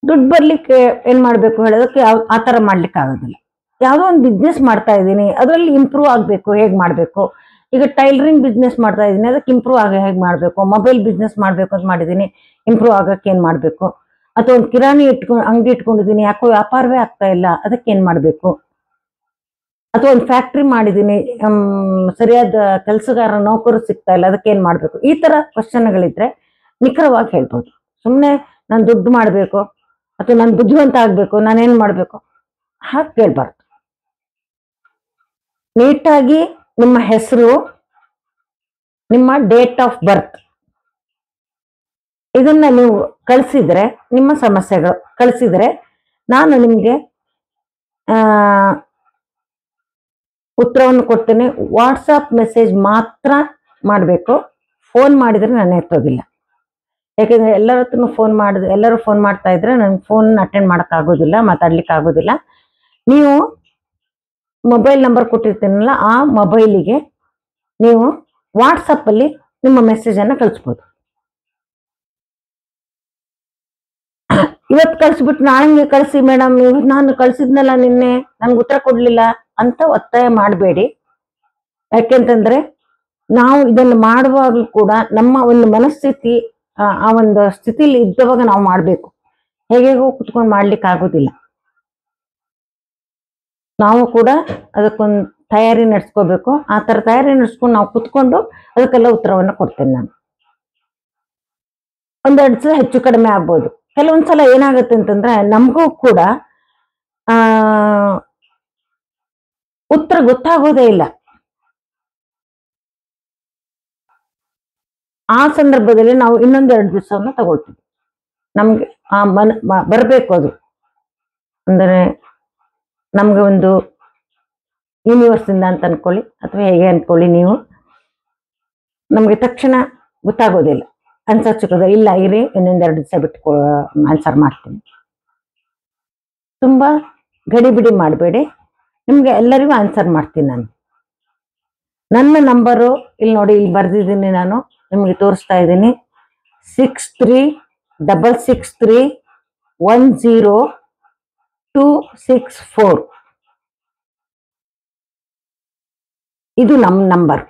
ದುಡ್ಡು ಬರ್ಲಿಕ್ಕೆ ಏನ್ ಮಾಡ್ಬೇಕು ಹೇಳೋದಕ್ಕೆ ಆ ತರ ಮಾಡ್ಲಿಕ್ಕೆ ಆಗೋದಿಲ್ಲ. ಯಾವುದೋ ಒಂದು ಬಿಸ್ನೆಸ್ ಮಾಡ್ತಾ ಇದ್ದೀನಿ, ಅದರಲ್ಲಿ ಇಂಪ್ರೂವ್ ಆಗ್ಬೇಕು, ಹೇಗ್ ಮಾಡ್ಬೇಕು. ಈಗ ಟೈಲರಿಂಗ್ ಬಿಸ್ನೆಸ್ ಮಾಡ್ತಾ ಇದ್ದೀನಿ, ಅದಕ್ಕೆ ಇಂಪ್ರೂವ್ ಆಗ ಹೇಗೆ ಮಾಡ್ಬೇಕು. ಮೊಬೈಲ್ ಬಿಸ್ನೆಸ್ ಮಾಡ್ಬೇಕು ಅಂತ ಮಾಡಿದ್ದೀನಿ, ಇಂಪ್ರೂವ್ ಆಗಕ್ಕೆ ಏನ್ ಮಾಡ್ಬೇಕು. ಅಥವಾ ಒಂದು ಕಿರಾಣಿ ಅಂಗಡಿ ಇಟ್ಕೊಂಡಿದ್ದೀನಿ, ಯಾಕೋ ವ್ಯಾಪಾರವೇ ಆಗ್ತಾ ಇಲ್ಲ, ಅದಕ್ಕೆ ಏನ್ ಮಾಡ್ಬೇಕು. ಅಥವಾ ಒಂದು ಫ್ಯಾಕ್ಟ್ರಿ ಮಾಡಿದ್ದೀನಿ, ಸರಿಯಾದ ಕೆಲಸಗಾರ ನೌಕರು ಸಿಗ್ತಾ ಇಲ್ಲ, ಅದಕ್ಕೆ ಏನ್ ಮಾಡ್ಬೇಕು. ಈ ತರ ಕ್ವಶನ್ಗಳಿದ್ರೆ ನಿಖರವಾಗಿ ಹೇಳ್ಬೋದು. ಸುಮ್ಮನೆ ನಾನು ದುಡ್ಡು ಮಾಡ್ಬೇಕು ಅಥವಾ ನಾನು ಬುದ್ಧಿವಂತ ಆಗ್ಬೇಕು, ನಾನೇನ್ ಮಾಡ್ಬೇಕು ಹಾಗೆ ಕೇಳ್ಬಾರ್ದು. ನೀಟಾಗಿ ನಿಮ್ಮ ಹೆಸರು, ನಿಮ್ಮ ಡೇಟ್ ಆಫ್ ಬರ್ತ್ ಇದನ್ನ ನೀವು ಕಳಿಸಿದ್ರೆ, ನಿಮ್ಮ ಸಮಸ್ಯೆಗಳು ಕಳಿಸಿದ್ರೆ ನಾನು ನಿಮ್ಗೆ ಉತ್ತರವನ್ನು ಕೊಡ್ತೇನೆ. ವಾಟ್ಸಪ್ ಮೆಸೇಜ್ ಮಾತ್ರ ಮಾಡಬೇಕು. ಫೋನ್ ಮಾಡಿದ್ರೆ ನಾನು ಎತ್ತೋದಿಲ್ಲ. ಯಾಕೆಂದ್ರೆ ಎಲ್ಲರ ಹತ್ರನು ಎಲ್ಲರೂ ಫೋನ್ ಮಾಡ್ತಾ ಇದ್ರೆ ನನ್ಗೆ ಫೋನ್ ಅಟೆಂಡ್ ಮಾಡಕ್ ಆಗೋದಿಲ್ಲ, ಮಾತಾಡ್ಲಿಕ್ಕೆ ಆಗೋದಿಲ್ಲ. ನೀವು ಮೊಬೈಲ್ ನಂಬರ್ ಕೊಟ್ಟಿರ್ತೀನಲ್ಲ, ಆ ಮೊಬೈಲಿಗೆ ನೀವು ವಾಟ್ಸಪ್ ಅಲ್ಲಿ ನಿಮ್ಮ ಮೆಸೇಜ್ ಅನ್ನ ಕಳಿಸ್ಬೋದು. ಇವತ್ತು ಕಳಿಸ್ಬಿಟ್ಟು ನಾಳೆ ಕಳಿಸಿ ಮೇಡಮ್, ನಾನು ಕಳಿಸಿದ್ನಲ್ಲ ನಿನ್ನೆ ನನ್ಗೆ ಉತ್ತರ ಕೊಡ್ಲಿಲ್ಲ ಅಂತ ಒತ್ತಾಯ ಮಾಡಬೇಡಿ. ಯಾಕೆಂತಂದ್ರೆ ನಾವು ಇದನ್ನು ಮಾಡುವಾಗಲೂ ಕೂಡ ನಮ್ಮ ಒಂದು ಮನಸ್ಥಿತಿ ಆ ಒಂದು ಸ್ಥಿತಿಲಿ ಇದ್ದವಾಗ ನಾವು ಮಾಡ್ಬೇಕು. ಹೇಗೇಗೋ ಕುತ್ಕೊಂಡು ಮಾಡ್ಲಿಕ್ಕೆ ಆಗೋದಿಲ್ಲ. ನಾವು ಕೂಡ ಅದಕ್ಕೊಂದು ತಯಾರಿ ನಡೆಸ್ಕೋಬೇಕು. ಆ ತರ ತಯಾರಿ ನಡೆಸ್ಕೊಂಡು ನಾವು ಕುತ್ಕೊಂಡು ಅದಕ್ಕೆಲ್ಲ ಉತ್ತರವನ್ನು ಕೊಡ್ತೇನೆ ನಾನು. ಒಂದೆರಡು ಸಲ ಹೆಚ್ಚು ಕಡಿಮೆ ಆಗ್ಬೋದು. ಕೆಲವೊಂದ್ಸಲ ಏನಾಗುತ್ತೆ ಅಂತಂದ್ರೆ ನಮಗೂ ಕೂಡ ಉತ್ತರ ಗೊತ್ತಾಗೋದೇ ಇಲ್ಲ. ಆ ಸಂದರ್ಭದಲ್ಲಿ ನಾವು ಇನ್ನೊಂದೆರಡು ದಿವಸವನ್ನ ತಗೊಳ್ತೀವಿ. ನಮ್ಗೆ ಆ ಬರಬೇಕು. ಅದು ಅಂದರೆ ನಮ್ಗೆ ಒಂದು ಯೂನಿವರ್ಸ್ ಇಂದ ಅಂತ ಅನ್ಕೊಳ್ಳಿ ಅಥವಾ ಹೇಗೆ ಅನ್ಕೊಳ್ಳಿ ನೀವು. ನಮ್ಗೆ ತಕ್ಷಣ ಗೊತ್ತಾಗೋದಿಲ್ಲ, ಆನ್ಸರ್ ಸಿಗೋದು ಇಲ್ಲ, ಇರಿ ಇನ್ನೊಂದೆರಡು ದಿವಸ ಬಿಟ್ಟು ಆನ್ಸರ್ ಮಾಡ್ತೀನಿ. ತುಂಬಾ ಗಡಿಬಿಡಿ ಮಾಡಬೇಡಿ, ನಿಮ್ಗೆ ಎಲ್ಲರಿಗೂ ಆನ್ಸರ್ ಮಾಡ್ತೀನಿ ನಾನು. ನನ್ನ ನಂಬರು ಇಲ್ಲಿ ನೋಡಿ, ಇಲ್ಲಿ ಬರ್ದಿದ್ದೀನಿ, ನಾನು ನಿಮ್ಗೆ ತೋರಿಸ್ತಾ ಇದ್ದೀನಿ. 6366310264. ಇದು ನಮ್ಮ ನಂಬರ್.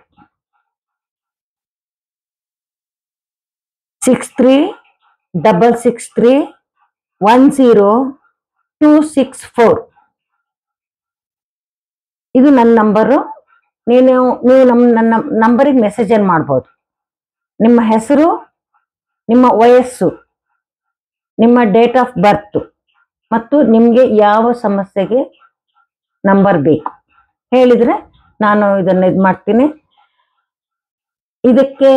6366310264. ಇದು ನನ್ನ ನಂಬರು. ನೀವು ನನ್ನ ನಂಬರಿಗೆ ಮೆಸೇಜ್ ಏನು ಮಾಡ್ಬೋದು. ನಿಮ್ಮ ಹೆಸರು, ನಿಮ್ಮ ವಯಸ್ಸು, ನಿಮ್ಮ ಡೇಟ್ ಆಫ್ ಬರ್ತ್ ಮತ್ತು ನಿಮ್ಗೆ ಯಾವ ಸಮಸ್ಯೆಗೆ ನಂಬರ್ ಬೇಕು ಹೇಳಿದ್ರೆ ನಾನು ಇದನ್ನ ಇದು ಮಾಡ್ತೀನಿ. ಇದಕ್ಕೆ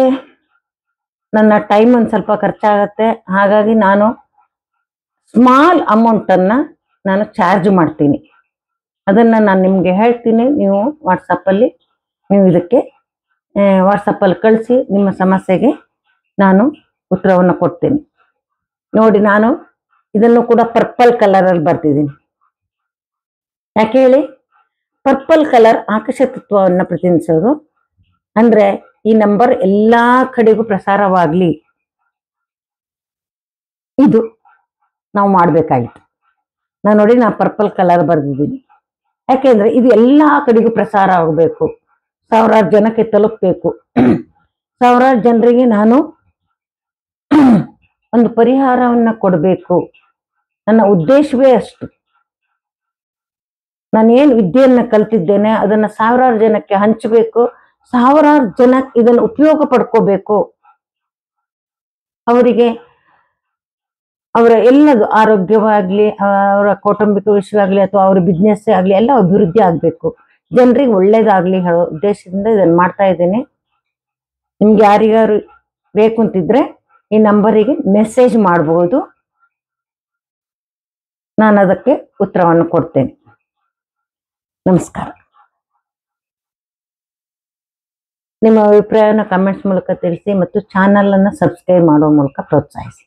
ನನ್ನ ಟೈಮ್ ಒಂದು ಸ್ವಲ್ಪ ಖರ್ಚಾಗತ್ತೆ. ಹಾಗಾಗಿ ನಾನು ಸ್ಮಾಲ್ ಅಮೌಂಟನ್ನ ನಾನು ಚಾರ್ಜ್ ಮಾಡ್ತೀನಿ. ಅದನ್ನ ನಾನು ನಿಮಗೆ ಹೇಳ್ತೀನಿ. ನೀವು ವಾಟ್ಸಪ್ಪಲ್ಲಿ ನೀವು ಇದಕ್ಕೆ ವಾಟ್ಸಪ್ಪಲ್ಲಿ ಕಳಿಸಿ, ನಿಮ್ಮ ಸಮಸ್ಯೆಗೆ ನಾನು ಉತ್ತರವನ್ನು ಕೊಡ್ತೀನಿ. ನೋಡಿ, ನಾನು ಇದನ್ನು ಕೂಡ ಪರ್ಪಲ್ ಕಲರಲ್ಲಿ ಬರ್ತಿದ್ದೀನಿ. ಯಾಕೆ ಹೇಳಿ? ಪರ್ಪಲ್ ಕಲರ್ ಆಕಾಶ ತತ್ವವನ್ನು ಪ್ರತಿನಿಧಿಸೋದು. ಅಂದ್ರೆ ಈ ನಂಬರ್ ಎಲ್ಲಾ ಕಡೆಗೂ ಪ್ರಸಾರವಾಗ್ಲಿ, ಇದು ನಾವು ಮಾಡ್ಬೇಕಾಗಿತ್ತು. ನೋಡಿ, ನಾನು ಪರ್ಪಲ್ ಕಲರ್ ಬರ್ದಿದ್ದೀನಿ. ಯಾಕೆಂದ್ರೆ ಇದು ಎಲ್ಲಾ ಕಡೆಗೂ ಪ್ರಸಾರ ಆಗಬೇಕು, ಸಾವಿರಾರು ಜನಕ್ಕೆ ತಲುಪಬೇಕು. ಸಾವಿರಾರು ಜನರಿಗೆ ನಾನು ಒಂದು ಪರಿಹಾರವನ್ನ ಕೊಡಬೇಕು. ನನ್ನ ಉದ್ದೇಶವೇ ಅಷ್ಟು. ನಾನೇನು ವಿದ್ಯೆಯನ್ನ ಕಲ್ತಿದ್ದೇನೆ ಅದನ್ನ ಸಾವಿರಾರು ಜನಕ್ಕೆ ಹಂಚಬೇಕು. ಸಾವಿರಾರು ಜನ ಇದನ್ನು ಉಪಯೋಗ ಪಡ್ಕೋಬೇಕು. ಅವರಿಗೆ ಅವರ ಎಲ್ಲದು ಆರೋಗ್ಯವಾಗ್ಲಿ, ಅವರ ಕೌಟುಂಬಿಕ ವಿಷಯವಾಗ್ಲಿ, ಅಥವಾ ಅವ್ರ ಬಿಸ್ನೆಸ್ ಆಗ್ಲಿ, ಎಲ್ಲ ಅಭಿವೃದ್ಧಿ ಆಗ್ಬೇಕು, ಜನರಿಗೆ ಒಳ್ಳೇದಾಗ್ಲಿ ಹೇಳೋ ಉದ್ದೇಶದಿಂದ ಇದನ್ನು ಮಾಡ್ತಾ ಇದ್ದೀನಿ. ನಿಮ್ಗೆ ಯಾರಿಗಾರು ಬೇಕು ಅಂತಿದ್ರೆ ಈ ನಂಬರಿಗೆ ಮೆಸೇಜ್ ಮಾಡಬಹುದು. ನಾನು ಅದಕ್ಕೆ ಉತ್ತರವನ್ನು ಕೊಡ್ತೇನೆ. ನಮಸ್ಕಾರ. ನಿಮ್ಮ ಅಭಿಪ್ರಾಯವನ್ನು ಕಮೆಂಟ್ಸ್ ಮೂಲಕ ತಿಳಿಸಿ ಮತ್ತು ಚಾನಲ್ ಅನ್ನು ಸಬ್ಸ್ಕ್ರೈಬ್ ಮಾಡುವ ಮೂಲಕ ಪ್ರೋತ್ಸಾಹಿಸಿ.